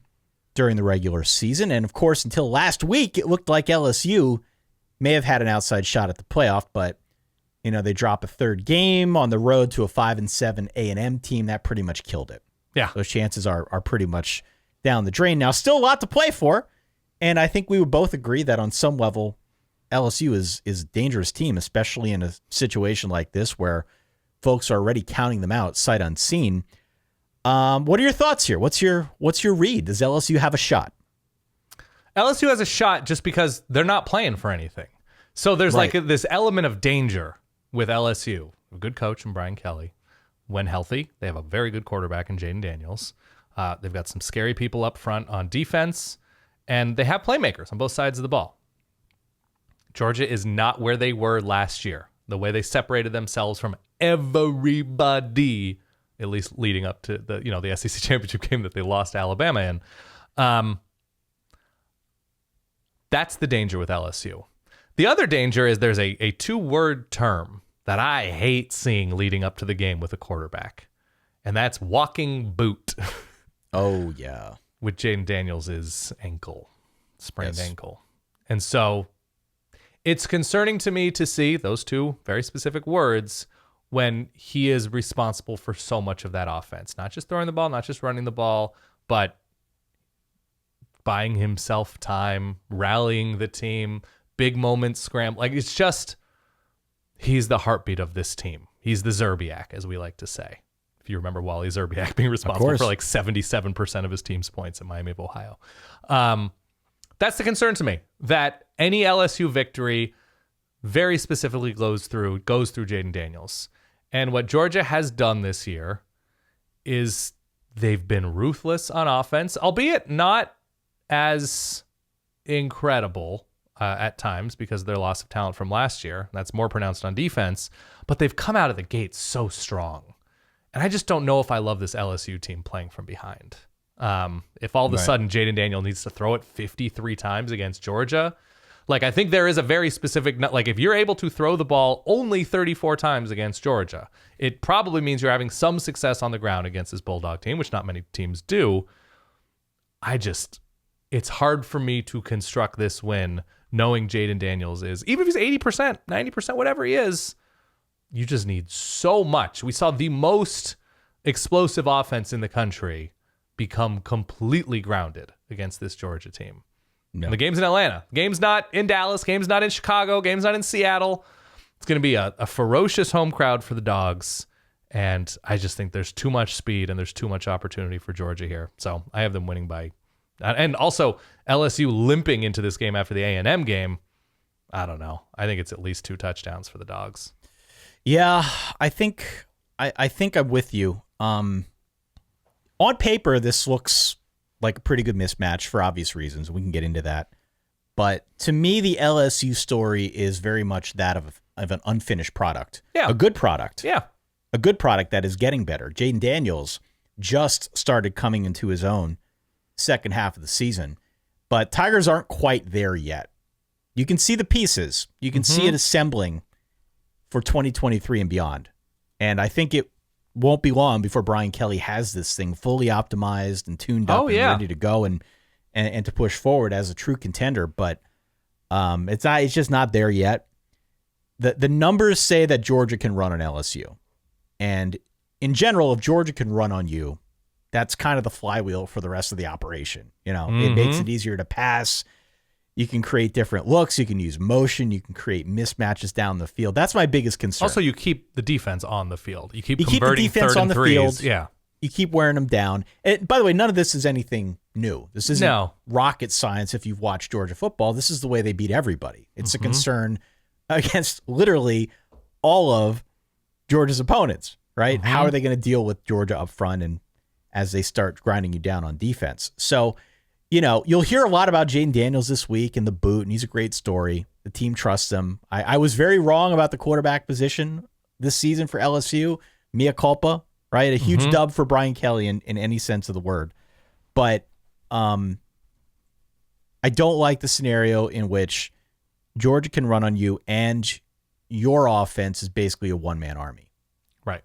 during the regular season, and of course, until last week, it looked like LSU may have had an outside shot at the playoff, but they drop a third game on the road to a 5-7 A&M team. That pretty much killed it. Yeah. Those chances are pretty much down the drain. Now, still a lot to play for, and I think we would both agree that on some level, LSU is a dangerous team, especially in a situation like this where folks are already counting them out sight unseen. What are your thoughts here? What's your read? Does LSU have a shot? LSU has a shot just because they're not playing for anything. So there's like this element of danger with LSU. A good coach in Brian Kelly. When healthy, they have a very good quarterback in Jaden Daniels. They've got some scary people up front on defense, and they have playmakers on both sides of the ball. Georgia is not where they were last year. The way they separated themselves from everybody, at least leading up to the SEC Championship game that they lost to Alabama in. That's the danger with LSU. The other danger is there's a two-word term that I hate seeing leading up to the game with a quarterback, and that's walking boot. Oh, yeah. With Jaden Daniels' sprained ankle. And so it's concerning to me to see those two very specific words when he is responsible for so much of that offense. Not just throwing the ball, not just running the ball, but buying himself time, rallying the team, big moments, scramble. Like, it's just, he's the heartbeat of this team. He's the Zerbiak, as we like to say. If you remember Wally Zerbiak being responsible for like 77% of his team's points at Miami of Ohio. That's the concern to me, that any LSU victory very specifically goes through Jaden Daniels. And what Georgia has done this year is they've been ruthless on offense, albeit not as incredible at times because of their loss of talent from last year. That's more pronounced on defense, but they've come out of the gate so strong. And I just don't know if I love this LSU team playing from behind. If all of a sudden Jaden Daniels needs to throw it 53 times against Georgia, like, I think there is a very specific, like, if you're able to throw the ball only 34 times against Georgia, it probably means you're having some success on the ground against this Bulldog team, which not many teams do. It's hard for me to construct this win knowing Jaden Daniels is, even if he's 80%, 90%, whatever he is, you just need so much. We saw the most explosive offense in the country become completely grounded against this Georgia team. No. And the game's in Atlanta. Game's not in Dallas. Game's not in Chicago. Game's not in Seattle. It's going to be a ferocious home crowd for the Dogs. And I just think there's too much speed and there's too much opportunity for Georgia here. So I have them winning by, and also LSU limping into this game after the A&M game. I don't know. I think it's at least 2 touchdowns for the Dogs. Yeah, I think I'm with you. On paper, this looks like a pretty good mismatch for obvious reasons. We can get into that. But to me, the LSU story is very much that of an unfinished product. Yeah. A good product. Yeah. A good product that is getting better. Jaden Daniels just started coming into his own second half of the season. But Tigers aren't quite there yet. You can see the pieces. You can see it assembling for 2023 and beyond. And I think it won't be long before Brian Kelly has this thing fully optimized and tuned up and ready to go and to push forward as a true contender. But it's just not there yet. The numbers say that Georgia can run on LSU. And in general, if Georgia can run on you, that's kind of the flywheel for the rest of the operation. It makes it easier to pass. You can create different looks. You can use motion. You can create mismatches down the field. That's my biggest concern. Also, you keep the defense on the field. You keep the converting defense third on and the threes. field. Yeah. You keep wearing them down. And by the way, none of this is anything new. This isn't rocket science if you've watched Georgia football. This is the way they beat everybody. It's a concern against literally all of Georgia's opponents, right? How are they going to deal with Georgia up front and as they start grinding you down on defense? So, you'll hear a lot about Jaden Daniels this week in the boot, and he's a great story. The team trusts him. I was very wrong about the quarterback position this season for LSU. Mea culpa, right? A huge dub for Brian Kelly in any sense of the word. But I don't like the scenario in which Georgia can run on you and your offense is basically a one-man army. Right.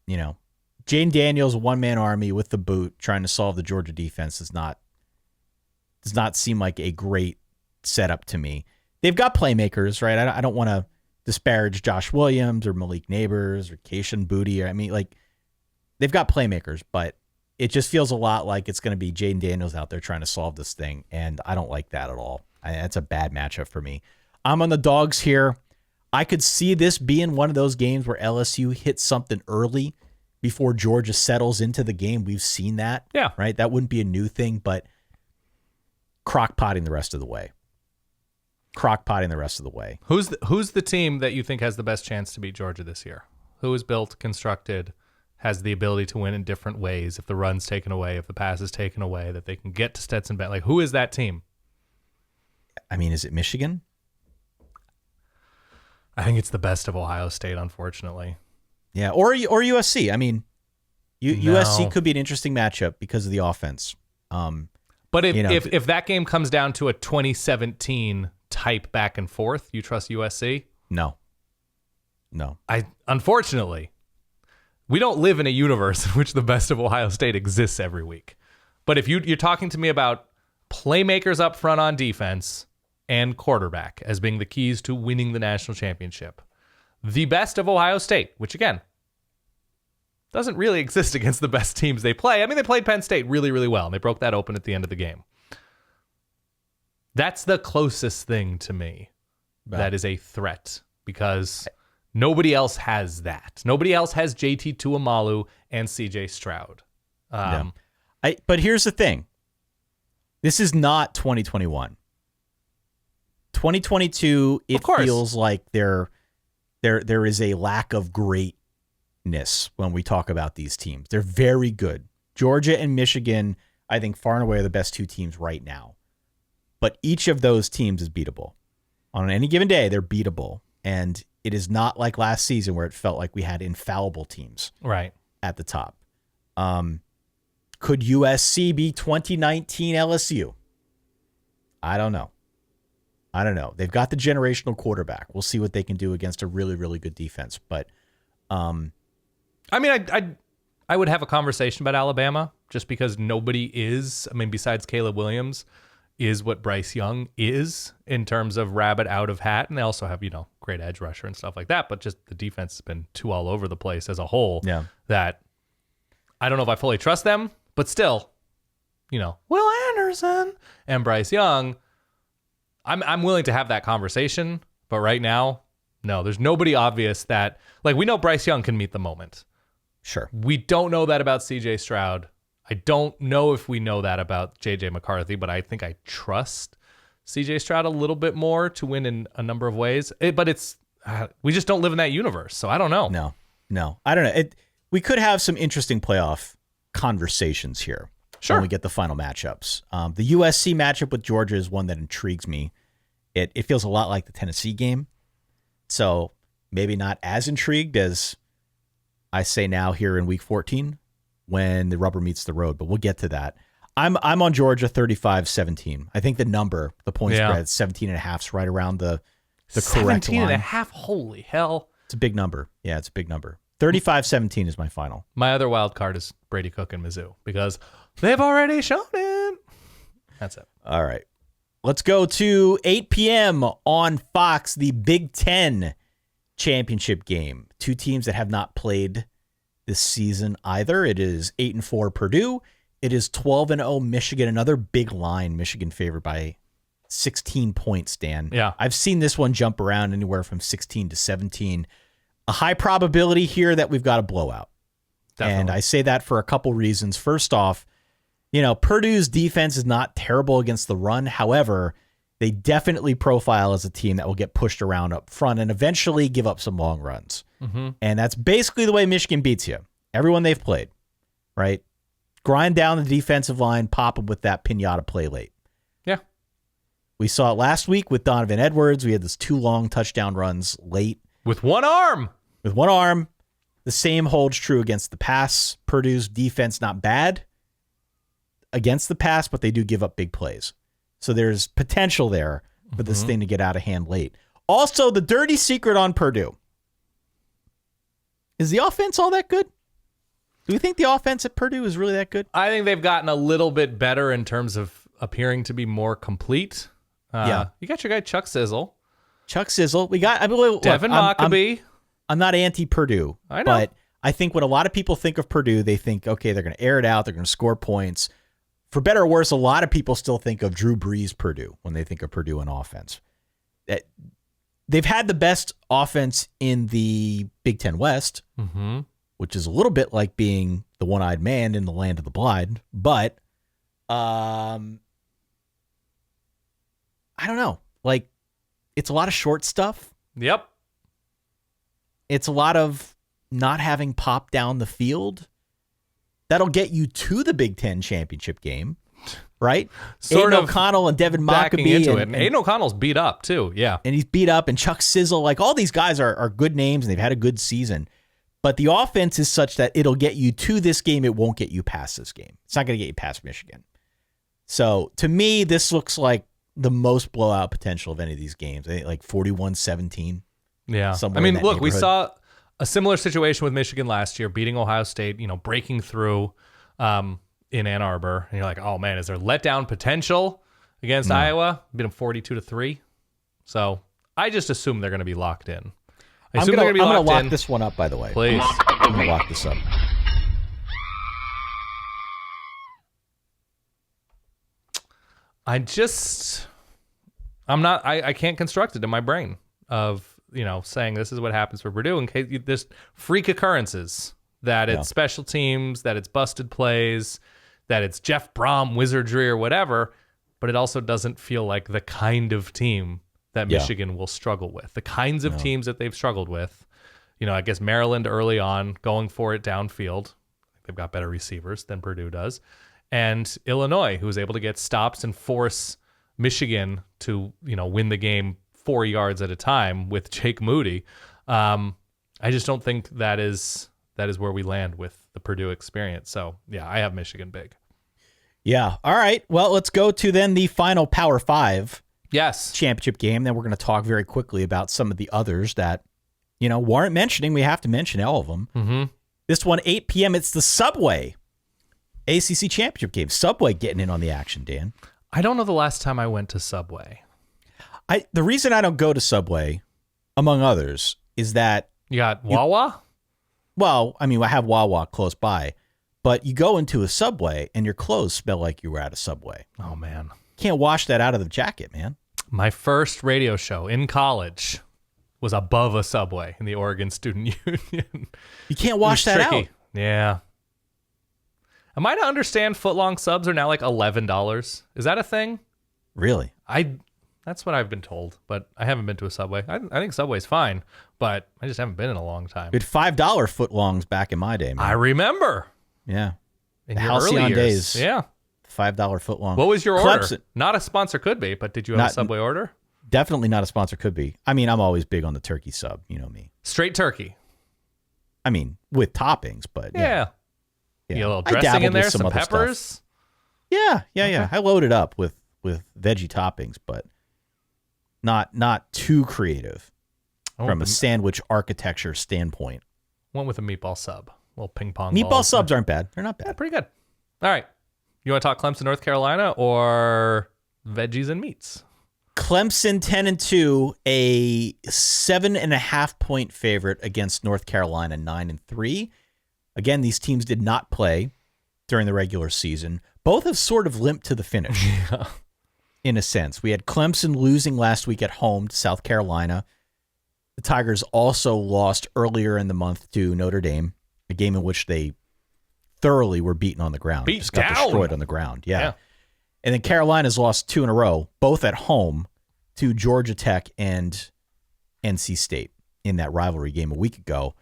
Jaden Daniels, a one-man army with the boot trying to solve the Georgia defense does not seem like a great setup to me. They've got playmakers, right? I don't want to disparage Josh Williams or Malik Neighbors or Keishan Booty. They've got playmakers, but it just feels a lot like it's going to be Jaden Daniels out there trying to solve this thing, and I don't like that at all. That's a bad matchup for me. I'm on the dogs here. I could see this being one of those games where LSU hits something early before Georgia settles into the game. We've seen that. Yeah. Right? That wouldn't be a new thing, but crock-potting the rest of the way. Who's the team that you think has the best chance to beat Georgia this year? Who is built, constructed, has the ability to win in different ways if the run's taken away, if the pass is taken away, that they can get to Stetson Bennett? Like, who is that team? Is it Michigan? I think it's the best of Ohio State, unfortunately. Yeah, or USC. USC could be an interesting matchup because of the offense. But if that game comes down to a 2017 type back and forth, you trust USC? No. Unfortunately, we don't live in a universe in which the best of Ohio State exists every week. But if you're talking to me about playmakers up front on defense and quarterback as being the keys to winning the national championship, the best of Ohio State, which again, doesn't really exist against the best teams they play. They played Penn State really, really well, and they broke that open at the end of the game. That's the closest thing to me that is a threat, because nobody else has that. Nobody else has JT Tuimalu and CJ Stroud. But here's the thing. This is not 2021. 2022, it feels like there is a lack of greatness when we talk about these teams. They're very good. Georgia and Michigan, I think, far and away are the best two teams right now. But each of those teams is beatable. On any given day, they're beatable. And it is not like last season where it felt like we had infallible teams at the top. Could USC be 2019 LSU? I don't know. They've got the generational quarterback. We'll see what they can do against a really, really good defense. But I would have a conversation about Alabama just because nobody is, besides Caleb Williams, is what Bryce Young is in terms of rabbit out of hat. And they also have, great edge rusher and stuff like that. But just the defense has been too all over the place as a whole that I don't know if I fully trust them. But still, Will Anderson and Bryce Young, I'm willing to have that conversation. But right now, no, there's nobody obvious that, we know Bryce Young can meet the moment. Sure. We don't know that about CJ Stroud. I don't know if we know that about JJ McCarthy, but I think I trust CJ Stroud a little bit more to win in a number of ways. But we just don't live in that universe, so I don't know. No. I don't know. We could have some interesting playoff conversations here when we get the final matchups. The USC matchup with Georgia is one that intrigues me. It feels a lot like the Tennessee game, so maybe not as intrigued as I say now here in week 14 when the rubber meets the road, but we'll get to that. I'm on Georgia 35-17. I think the point spread 17.5 is right around the correct line. 17.5, holy hell. It's a big number. Yeah, it's a big number. 35-17 is my final. My other wild card is Brady Cook and Mizzou because they've already shown it. That's it. All right. Let's go to 8 p.m. on Fox, the Big Ten Championship Game. Two teams that have not played this season either. It is 8-4 Purdue. It is 12-0 Michigan. Another big line. Michigan favored by 16 points, Dan. Yeah. I've seen this one jump around anywhere from 16 to 17. A high probability here that we've got a blowout. Definitely. And I say that for a couple reasons. First off, Purdue's defense is not terrible against the run. However, they definitely profile as a team that will get pushed around up front and eventually give up some long runs. Mm-hmm. And that's basically the way Michigan beats you. Everyone they've played, right? Grind down the defensive line, pop them with that pinata play late. Yeah. We saw it last week with Donovan Edwards. We had those 2 long touchdown runs late. With one arm. With one arm. The same holds true against the pass. Purdue's defense not bad against the pass, but they do give up big plays. So there's potential there for this thing to get out of hand late. Also, the dirty secret on Purdue. Is the offense all that good? Do we think the offense at Purdue is really that good? I think they've gotten a little bit better in terms of appearing to be more complete. Yeah. You got your guy Chuck Sizzle. Chuck Sizzle. We got look, Devin Mockabee. I'm not anti-Purdue. I know. But I think when a lot of people think of Purdue, they think, okay, they're going to air it out. They're going to score points. For better or worse, a lot of people still think of Drew Brees Purdue when they think of Purdue in offense. They've had the best offense in the Big Ten West, which is a little bit like being the one-eyed man in the land of the blind. But I don't know. Like, it's a lot of short stuff. Yep. It's a lot of not having pop down the field. That'll get you to the Big Ten championship game, right? Sort Aiden of O'Connell and Devin backing Mockabee. into it. And Aiden O'Connell's beat up, too. Yeah. And he's beat up. And Chuck Sizzle. Like, all these guys are good names, and they've had a good season. But the offense is such that it'll get you to this game. It won't get you past this game. It's not going to get you past Michigan. So, to me, this looks like the most blowout potential of any of these games. I think like 41-17. Yeah. Somewhere I mean, in that look, we neighborhood. saw a similar situation with Michigan last year, beating Ohio State, breaking through in Ann Arbor. And you're like, oh, man, is there letdown potential against Iowa? Beat them 42-3. So I just assume they're going to be locked in. I'm going to lock this one up, by the way. Please. I'm going to lock this up. I can't construct it in my brain of, saying this is what happens for Purdue in case there's freak occurrences, that it's special teams, that it's busted plays, that it's Jeff Brom wizardry or whatever, but it also doesn't feel like the kind of team that Michigan will struggle with, the kinds of teams that they've struggled with. I guess Maryland early on going for it downfield. They've got better receivers than Purdue does. And Illinois, who was able to get stops and force Michigan to, win the game 4 yards at a time with Jake Moody. I just don't think that is where we land with the Purdue experience. So, yeah, I have Michigan big. Yeah. All right. Well, let's go to then the final Power 5 championship game. Then we're going to talk very quickly about some of the others that, warrant mentioning. We have to mention all of them. Mm-hmm. This one, 8 p.m., it's the Subway ACC Championship Game. Subway getting in on the action, Dan. I don't know the last time I went to Subway. The reason I don't go to Subway, among others, is that... You got Wawa? Well, I mean, I have Wawa close by, but you go into a Subway and your clothes smell like you were at a Subway. Oh, man. Can't wash that out of the jacket, man. My first radio show in college was above a Subway in the Oregon Student Union. You can't wash that out. Yeah. Am I to understand footlong subs are now like $11? Is that a thing? Really? That's what I've been told, but I haven't been to a Subway. I think Subway's fine, but I just haven't been in a long time. We had $5 footlongs back in my day, man. I remember. Yeah. In the your halcyon early days. Yeah. $5 footlong. What was your order? Clemson. Not a sponsor could be, but did you have a Subway order? Definitely not a sponsor could be. I mean, I'm always big on the turkey sub. You know me. Straight turkey. I mean, with toppings, but yeah. Yeah. You got a little I dressing dabbled in there, with some other peppers. stuff. Yeah. I loaded up with veggie toppings, but not too creative from a sandwich architecture standpoint. Went with a meatball sub. A little ping pong Meatball balls. subs aren't bad. They're not bad. Yeah, pretty good. All right. You want to talk Clemson, North Carolina, or veggies and meats? Clemson 10-2, a 7.5 point favorite against North Carolina 9-3. Again, these teams did not play during the regular season. Both have sort of limped to the finish. in a sense. We had Clemson losing last week at home to South Carolina. The Tigers also lost earlier in the month to Notre Dame, a game in which they thoroughly were beaten on the ground. Just got destroyed on the ground. Yeah. And then Carolina's lost 2 in a row, both at home to Georgia Tech and NC State in that rivalry game a week ago.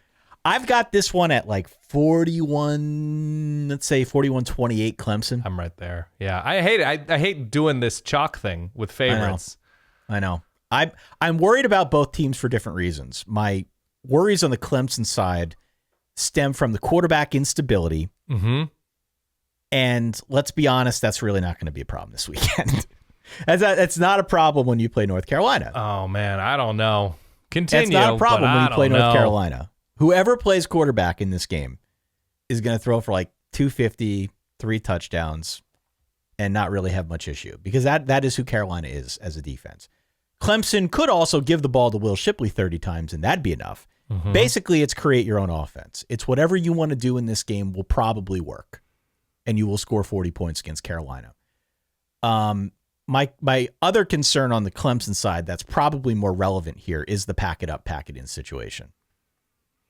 I've got this one at like 41, let's say 41-28 Clemson. I'm right there. Yeah, I hate it. I hate doing this chalk thing with favorites. I know. I'm worried about both teams for different reasons. My worries on the Clemson side stem from the quarterback instability. Mm-hmm. And let's be honest, that's really not going to be a problem this weekend. That's not a problem when you play North Carolina. Oh, man, I don't know. Continue. That's not a problem when you play North know. Carolina. Whoever plays quarterback in this game is going to throw for like 250, 3 touchdowns, and not really have much issue because that is who Carolina is as a defense. Clemson could also give the ball to Will Shipley 30 times, and that'd be enough. Mm-hmm. Basically, it's create your own offense. It's whatever you want to do in this game will probably work, and you will score 40 points against Carolina. My other concern on the Clemson side that's probably more relevant here is the pack it up, pack it in situation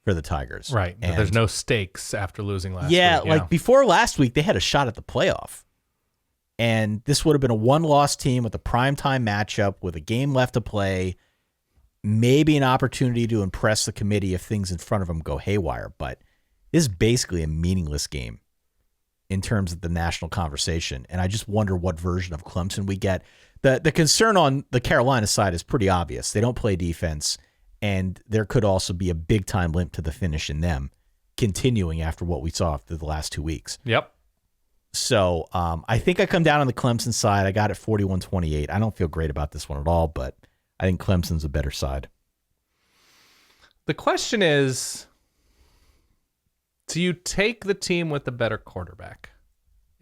for the Tigers. Right. And there's no stakes after losing last week. Yeah, like before last week, they had a shot at the playoff. And this would have been a one-loss team with a primetime matchup with a game left to play, maybe an opportunity to impress the committee if things in front of them go haywire. But this is basically a meaningless game in terms of the national conversation. And I just wonder what version of Clemson we get. The concern on the Carolina side is pretty obvious. They don't play defense, and there could also be a big-time limp to the finish in them, continuing after what we saw after the last 2 weeks. Yep. So I think I come down on the Clemson side. I got it 41-28. I don't feel great about this one at all, but I think Clemson's a better side. The question is, do you take the team with the better quarterback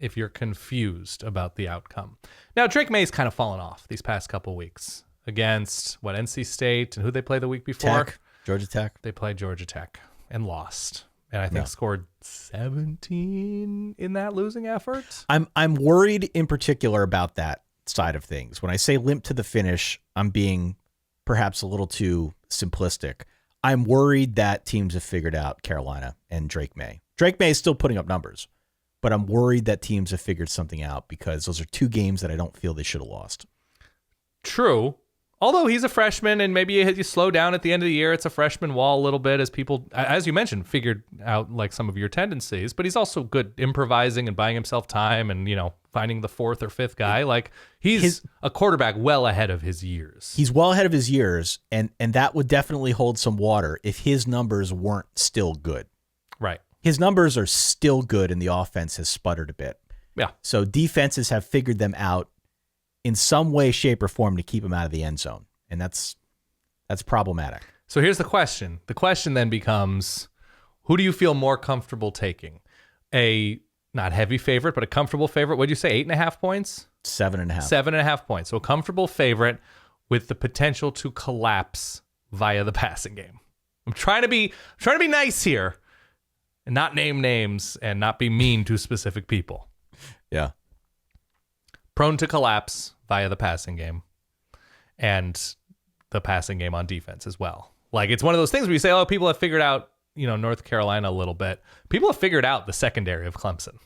if you're confused about the outcome? Now, Drake May's kind of fallen off these past couple weeks against, NC State, and who they play the week before? Georgia Tech. They played Georgia Tech and lost. And I think scored 17 in that losing effort. I'm worried in particular about that side of things. When I say limp to the finish, I'm being perhaps a little too simplistic. I'm worried that teams have figured out Carolina and Drake May. Drake May is still putting up numbers, but I'm worried that teams have figured something out because those are 2 games that I don't feel they should have lost. True. Although he's a freshman and maybe you slow down at the end of the year, it's a freshman wall a little bit as people, as you mentioned, figured out like some of your tendencies, but he's also good improvising and buying himself time and, finding the 4th or 5th guy. Like he's a quarterback well ahead of his years. He's well ahead of his years, and that would definitely hold some water if his numbers weren't still good. Right. His numbers are still good and the offense has sputtered a bit. Yeah. So defenses have figured them out in some way, shape, or form to keep him out of the end zone. And that's problematic. So here's the question. The question then becomes, who do you feel more comfortable taking? A not heavy favorite, but a comfortable favorite. What did you say, 8.5 points? 7.5. 7.5 points. So a comfortable favorite with the potential to collapse via the passing game. I'm trying to be nice here and not name names and not be mean to specific people. Yeah. Prone to collapse via the passing game and the passing game on defense as well. Like it's one of those things where you say, people have figured out, North Carolina a little bit. People have figured out the secondary of Clemson.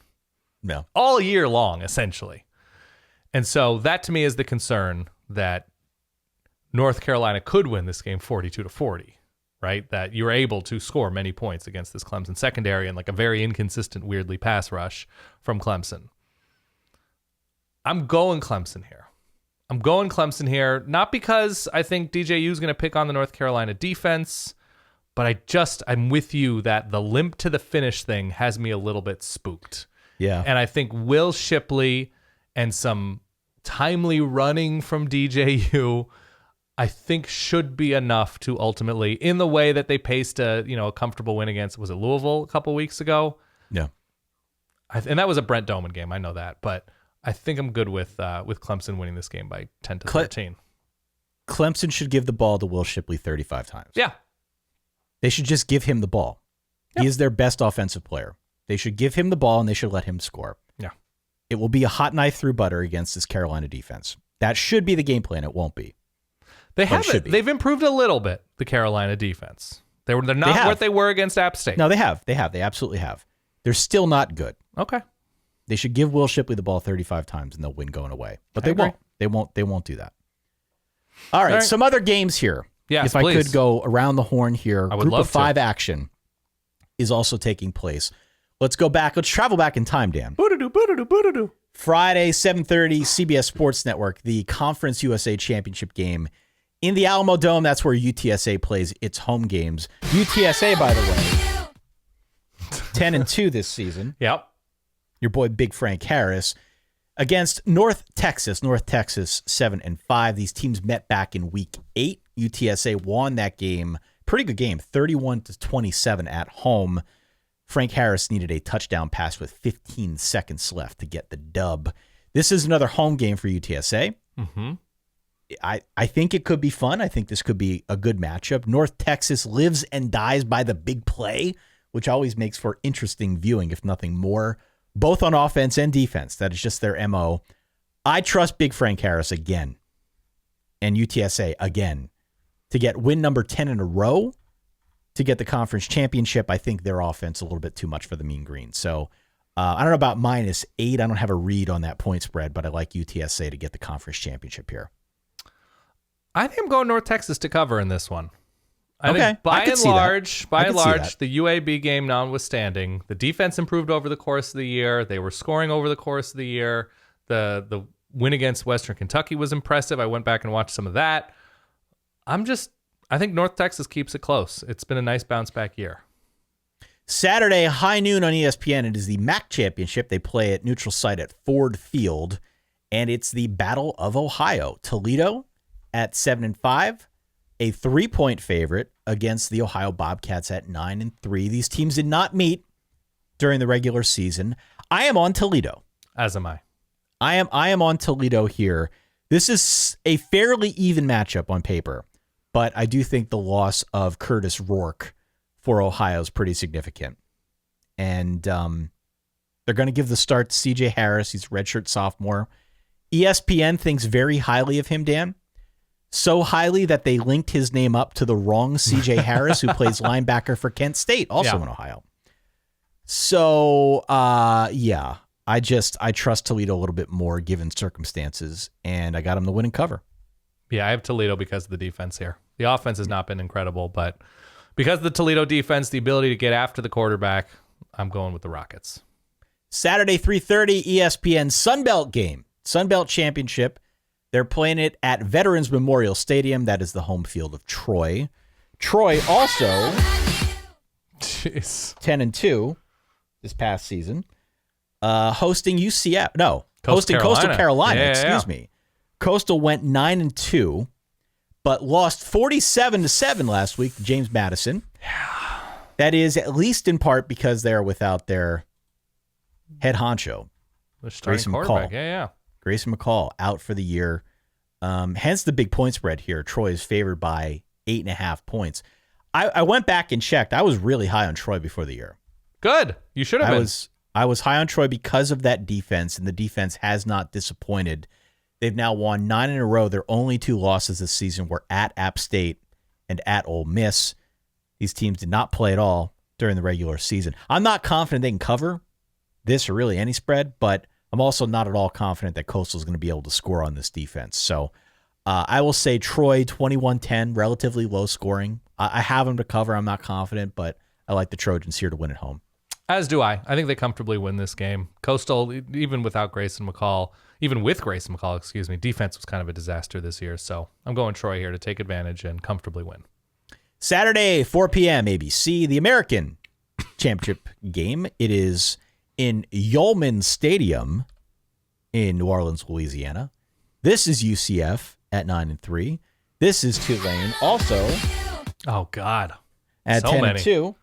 Yeah. All year long, essentially. And so that to me is the concern that North Carolina could win this game 42-40, right? That you're able to score many points against this Clemson secondary and like a very inconsistent, weirdly pass rush from Clemson. I'm going Clemson here. Not because I think DJU is going to pick on the North Carolina defense, but I'm with you that the limp to the finish thing has me a little bit spooked. Yeah. And I think Will Shipley and some timely running from DJU, I think should be enough to ultimately, in the way that they paced a comfortable win against, was it Louisville a couple weeks ago? Yeah. And that was a Brent Doman game. I know that, but I think I'm good with Clemson winning this game by 10-13. Clemson should give the ball to Will Shipley 35 times. Yeah. They should just give him the ball. Yep. He is their best offensive player. They should give him the ball and they should let him score. Yeah. It will be a hot knife through butter against this Carolina defense. That should be the game plan. It won't be. They've improved a little bit, the Carolina defense. They're not what they were against App State. No, they have. They absolutely have. They're still not good. Okay. They should give Will Shipley the ball 35 times and they'll win going away. But they won't. They won't do that. All right. Some other games here. Yes, if please. I could go around the horn here. I would Group love of 5 to. action is also taking place. Let's go back. Let's travel back in time, Dan. Friday, 7:30, CBS Sports Network, the Conference USA Championship game in the Alamo Dome. That's where UTSA plays its home games. UTSA, by the way, 10-2 this season. Yep. Your boy Big Frank Harris against North Texas. North Texas 7-5. These teams met back in week 8. UTSA won that game. Pretty good game, 31-27 at home. Frank Harris needed a touchdown pass with 15 seconds left to get the dub. This is another home game for UTSA. Mm-hmm. I think it could be fun. I think this could be a good matchup. North Texas lives and dies by the big play, which always makes for interesting viewing, if nothing more, both on offense and defense. That is just their MO. I trust Big Frank Harris again and UTSA again to get win number 10 in a row to get the conference championship. I think their offense a little bit too much for the Mean Green. So I don't know about -8. I don't have a read on that point spread, but I like UTSA to get the conference championship here. I think I'm going North Texas to cover in this one. I Okay. think by I could and see that. large, I could see that. the UAB game notwithstanding, the defense improved over the course of the year. They were scoring over the course of the year. The win against Western Kentucky was impressive. I went back and watched some of that. I think North Texas keeps it close. It's been a nice bounce back year. Saturday, high noon on ESPN. It is the MAC Championship. They play at neutral site at Ford Field, and it's the Battle of Ohio. Toledo at 7-5, a 3-point favorite against the Ohio Bobcats at 9-3. These teams did not meet during the regular season. I am on Toledo. As am I. I am on Toledo here. This is a fairly even matchup on paper, but I do think the loss of Curtis Rourke for Ohio is pretty significant. And they're going to give the start to C.J. Harris. He's a redshirt sophomore. ESPN thinks very highly of him, Dan. So highly that they linked his name up to the wrong C.J. Harris, who plays linebacker for Kent State, also in Ohio. So, yeah, I trust Toledo a little bit more given circumstances, and I got him to win and cover. Yeah, I have Toledo because of the defense here. The offense has not been incredible, but because of the Toledo defense, the ability to get after the quarterback, I'm going with the Rockets. Saturday, 3:30, ESPN Sunbelt game. Sunbelt Championship. They're playing it at Veterans Memorial Stadium. That is the home field of Troy. Troy also 10-2 this past season. Hosting UCF. No, hosting Coastal Carolina. Excuse me. Coastal went 9-2, but lost 47-7 last week to James Madison. Yeah. That is at least in part because they are without their head honcho, Grayson McCall. Yeah. Grayson McCall out for the year. Hence the big point spread here. Troy is favored by 8.5 points. I went back and checked. I was really high on Troy before the year. Good. You should have been. I was high on Troy because of that defense, and the defense has not disappointed. They've now won 9 in a row. Their only 2 losses this season were at App State and at Ole Miss. These teams did not play at all during the regular season. I'm not confident they can cover this or really any spread, but I'm also not at all confident that Coastal is going to be able to score on this defense. So I will say Troy 21-10, relatively low scoring. I have them to cover. I'm not confident, but I like the Trojans here to win at home. As do I. I think they comfortably win this game. Coastal, even with Grayson McCall, defense was kind of a disaster this year. So I'm going Troy here to take advantage and comfortably win. Saturday, 4 p.m. ABC, the American Championship game. It is in Yulman Stadium in New Orleans, Louisiana. This is UCF at 9-3. This is Tulane also. Oh God, at so 10-2.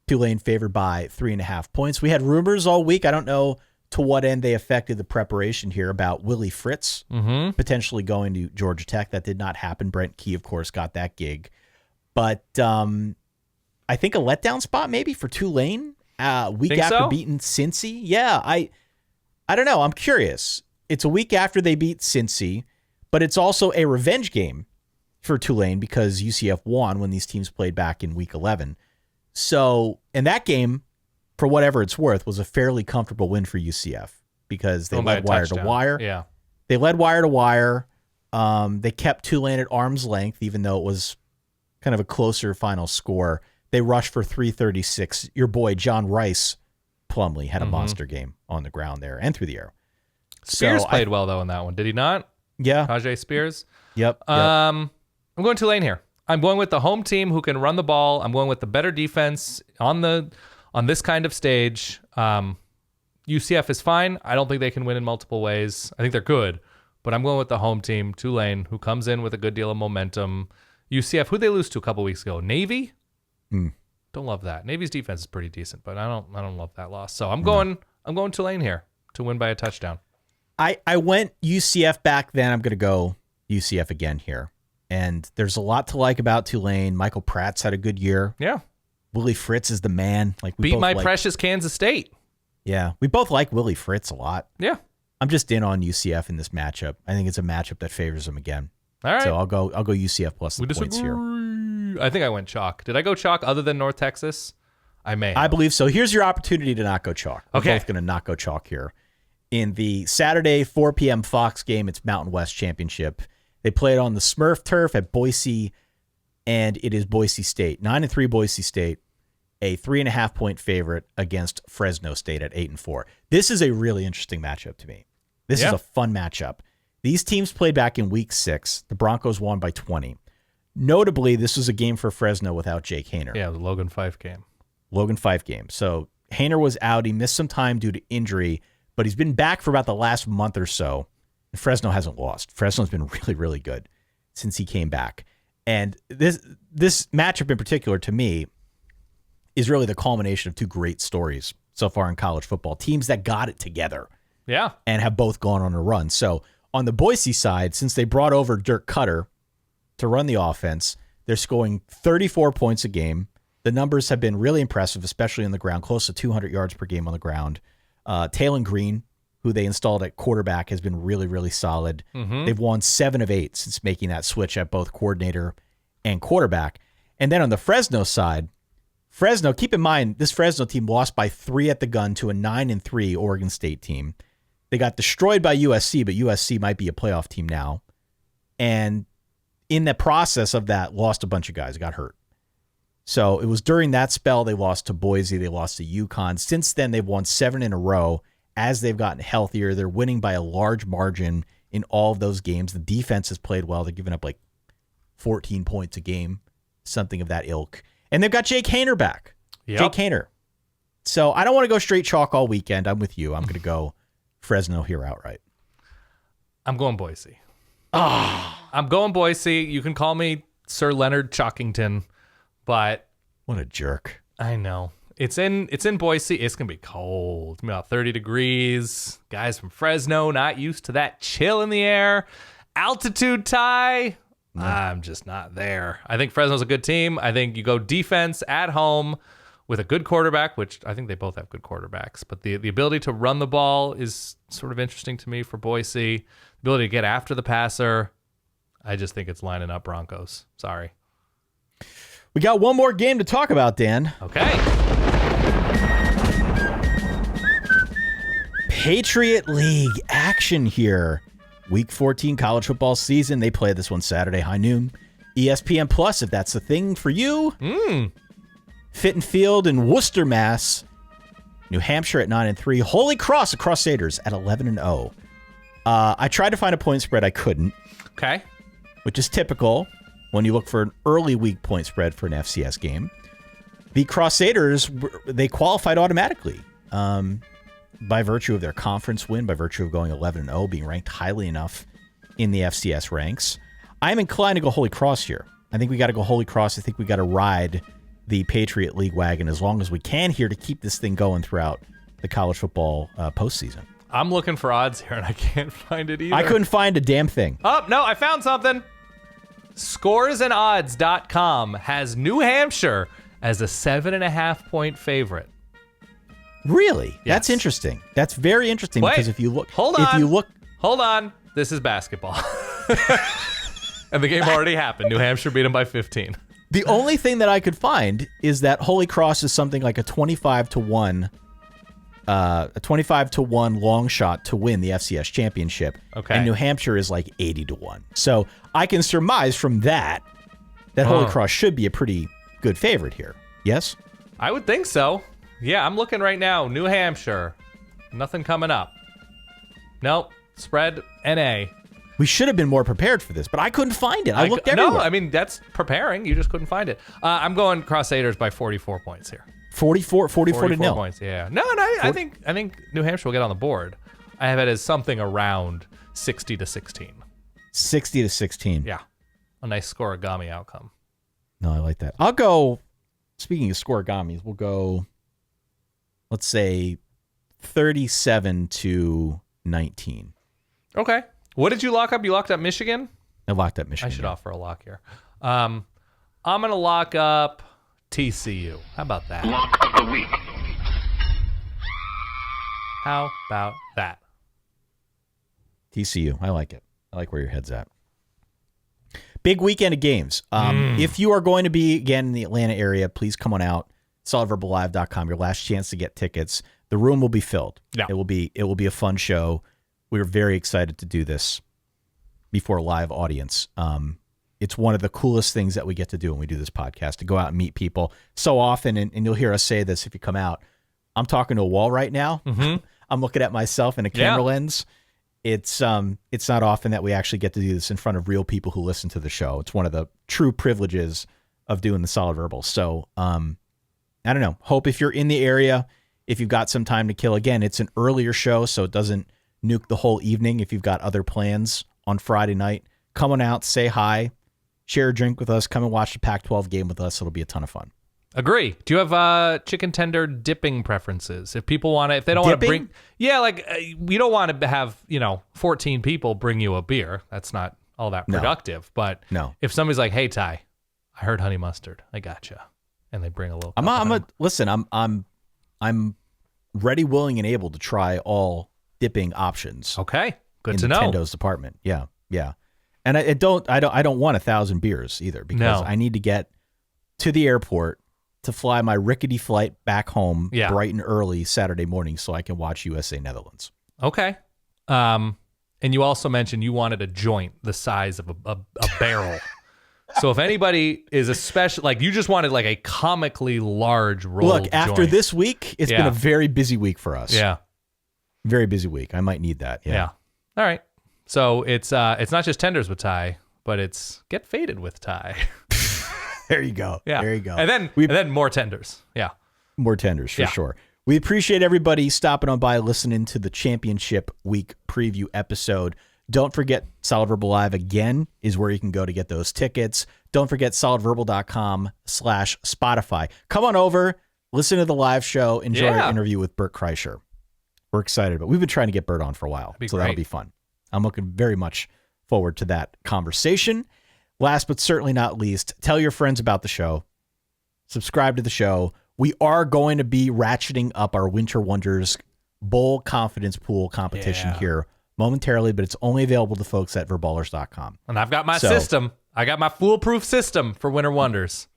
Tulane favored by 3.5 points. We had rumors all week. I don't know to what end they affected the preparation here about Willie Fritz potentially going to Georgia Tech. That did not happen. Brent Key, of course, got that gig. But I think a letdown spot maybe for Tulane week after beating Cincy. Yeah, I don't know. I'm curious. it's a week after they beat Cincy, but it's also a revenge game for Tulane because UCF won when these teams played back in week 11. So, and that game, for whatever it's worth, was a fairly comfortable win for UCF because they led wire to wire. Yeah. They led wire to wire. They kept Tulane at arm's length, even though it was kind of a closer final score. They rushed for 336. Your boy, John Rice Plumlee, had a monster game on the ground there and through the air. Spears played well, though, in that one. Did he not? Yeah. Tajay Spears? Yep. I'm going Tulane here. I'm going with the home team who can run the ball. I'm going with the better defense on this kind of stage. UCF is fine. I don't think they can win in multiple ways. I think they're good, but I'm going with the home team, Tulane, who comes in with a good deal of momentum. UCF, who they lose to a couple weeks ago? Navy? Don't love that. Navy's defense is pretty decent, but I don't love that loss. So I'm going Tulane here to win by a touchdown. I went UCF back then. I'm going to go UCF again here. And there's a lot to like about Tulane. Michael Pratt's had a good year. Yeah. Willie Fritz is the man. Like we beat both my precious Kansas State. Yeah, we both like Willie Fritz a lot. Yeah. I'm just in on UCF in this matchup. I think it's a matchup that favors them again. All right. So I'll go UCF plus the points here. I think I went chalk. Did I go chalk other than North Texas? I may have. I believe so. Here's your opportunity to not go chalk. We're both going to not go chalk here. In the Saturday 4 p.m. Fox game, it's Mountain West Championship. They play it on the Smurf turf at Boise, and it is Boise State. 9-3 Boise State, a 3.5-point favorite against Fresno State at 8-4. This is a really interesting matchup to me. This is a fun matchup. These teams played back in week 6. The Broncos won by 20. Notably, this was a game for Fresno without Jake Haener. Yeah, the Logan Fife game. Logan Fife game. So Haener was out. He missed some time due to injury, but he's been back for about the last month or so. And Fresno hasn't lost. Fresno's been really, really good since he came back. And this matchup in particular, to me, is really the culmination of two great stories so far in college football. Teams that got it together. Yeah. And have both gone on a run. So on the Boise side, since they brought over Dirk Cutter to run the offense, they're scoring 34 points a game. The numbers have been really impressive, especially on the ground, close to 200 yards per game on the ground. Taylon Green, who they installed at quarterback, has been really, really solid. They've won 7 of 8 since making that switch at both coordinator and quarterback. And then on the Fresno side, keep in mind, this Fresno team lost by 3 at the gun to a 9-3 Oregon State team. They got destroyed by USC, but USC might be a playoff team now. And in the process of that, lost a bunch of guys, got hurt. So it was during that spell they lost to Boise, they lost to UConn. Since then, they've won 7 in a row. As they've gotten healthier, they're winning by a large margin in all of those games. The defense has played well. They're giving up like 14 points a game, something of that ilk. And they've got Jake Haener back. Yep. Jake Haener. So I don't want to go straight chalk all weekend. I'm with you. I'm going to go Fresno here outright. I'm going Boise. I'm going Boise. You can call me Sir Leonard Chalkington, but what a jerk. I know. It's in Boise. It's going to be cold. It's gonna be about 30 degrees. Guys from Fresno not used to that chill in the air. Altitude tie. No. I'm just not there. I think Fresno's a good team. I think you go defense at home with a good quarterback, which I think they both have good quarterbacks. But the ability to run the ball is sort of interesting to me for Boise. The ability to get after the passer. I just think it's lining up Broncos. Sorry. We got one more game to talk about, Dan. Okay. Patriot League action here. Week 14 college football season. They play this one Saturday, high noon. ESPN Plus, if that's the thing for you. Fitton Field in Worcester, Mass. New Hampshire at 9-3. Holy Cross, the Crusaders at 11-0. I tried to find a point spread. I couldn't. Okay. Which is typical when you look for an early week point spread for an FCS game. The Crusaders, they qualified automatically by virtue of their conference win, by virtue of going 11-0, being ranked highly enough in the FCS ranks. I'm inclined to go Holy Cross here. I think we got to go Holy Cross. I think we got to ride the Patriot League wagon as long as we can here to keep this thing going throughout the college football postseason. I'm looking for odds here, and I can't find it either. I couldn't find a damn thing. Oh, no, I found something. Scoresandodds.com has New Hampshire as a 7.5-point favorite. Really? Yes. That's interesting. That's very interesting. Wait, because if you look, hold on. hold on. This is basketball. And the game already happened. New Hampshire beat them by 15. The only thing that I could find is that Holy Cross is something like a 25-1 long shot to win the FCS championship. Okay. And New Hampshire is like 80-1. So I can surmise from that Holy Cross should be a pretty good favorite here. Yes? I would think so. Yeah, I'm looking right now. New Hampshire. Nothing coming up. Nope. Spread NA. We should have been more prepared for this, but I couldn't find it. I looked everywhere. No, I mean, that's preparing. You just couldn't find it. I'm going Crusaders by 44 points here. 44 to 0. Points, yeah. No, I think New Hampshire will get on the board. I have it as something around 60-16. 60-16. Yeah. A nice scoregami outcome. No, I like that. I'll go, speaking of scoregamis, we'll go, let's say 37-19. Okay. What did you lock up? You locked up Michigan? I locked up Michigan. I should offer a lock here. I'm going to lock up TCU. How about that? Lock of the week. How about that? TCU. I like it. I like where your head's at. Big weekend of games. If you are going to be, again, in the Atlanta area, please come on out. SolidVerbalLive.com. Your last chance to get tickets. The room will be filled. Yeah. It will be a fun show. We're very excited to do this before a live audience. It's one of the coolest things that we get to do when we do this podcast, to go out and meet people so often. And you'll hear us say this if you come out. I'm talking to a wall right now. Mm-hmm. I'm looking at myself in a camera lens. It's not often that we actually get to do this in front of real people who listen to the show. It's one of the true privileges of doing the Solid Verbal. So I don't know. Hope if you're in the area, if you've got some time to kill. Again, it's an earlier show, so it doesn't nuke the whole evening. If you've got other plans on Friday night, come on out, say hi, share a drink with us, come and watch the Pac-12 game with us. It'll be a ton of fun. Agree. Do you have chicken tender dipping preferences? If people want to, if they don't want to bring, we don't want to have 14 people bring you a beer. That's not all that productive. But if somebody's like, "Hey Ty, I heard honey mustard. I gotcha," and they bring a little. I'm ready, willing, and able to try all dipping options. Okay, good to Nintendo's know. department. Yeah. And I don't want 1,000 beers either, because I need to get to the airport to fly my rickety flight back home bright and early Saturday morning so I can watch USA Netherlands. Okay. And you also mentioned you wanted a joint the size of a barrel. So if anybody is you just wanted like a comically large rolled Look, after joint. this week, it's been a very busy week for us. Yeah. Very busy week. I might need that. Yeah. All right. So it's not just tenders with Ty, but it's get faded with Ty. There you go. Yeah. There you go. And then more tenders. Yeah. More tenders for sure. We appreciate everybody stopping on by, listening to the championship week preview episode. Don't forget, Solid Verbal Live again is where you can go to get those tickets. Don't forget solidverbal.com/Spotify. Come on over, listen to the live show, enjoy our interview with Bert Kreischer. We're excited, but we've been trying to get Bert on for a while, so that'll be fun. I'm looking very much forward to that conversation. Last but certainly not least, tell your friends about the show. Subscribe to the show. We are going to be ratcheting up our Winter Wonders Bowl Confidence Pool competition here momentarily, but it's only available to folks at verballers.com. And I've got my system. I got my foolproof system for Winter Wonders.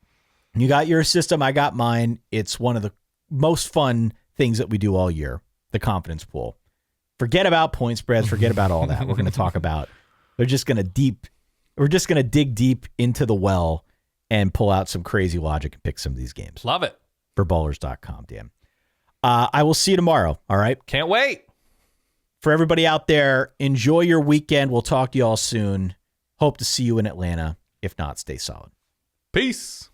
You got your system. I got mine. It's one of the most fun things that we do all year, the confidence pool. Forget about point spreads. Forget about all that. We're going to talk about, we're just going to dig deep into the well and pull out some crazy logic and pick some of these games. Love it. Verballers.com, Dan. I will see you tomorrow. All right. Can't wait. For everybody out there, enjoy your weekend. We'll talk to you all soon. Hope to see you in Atlanta. If not, stay solid. Peace.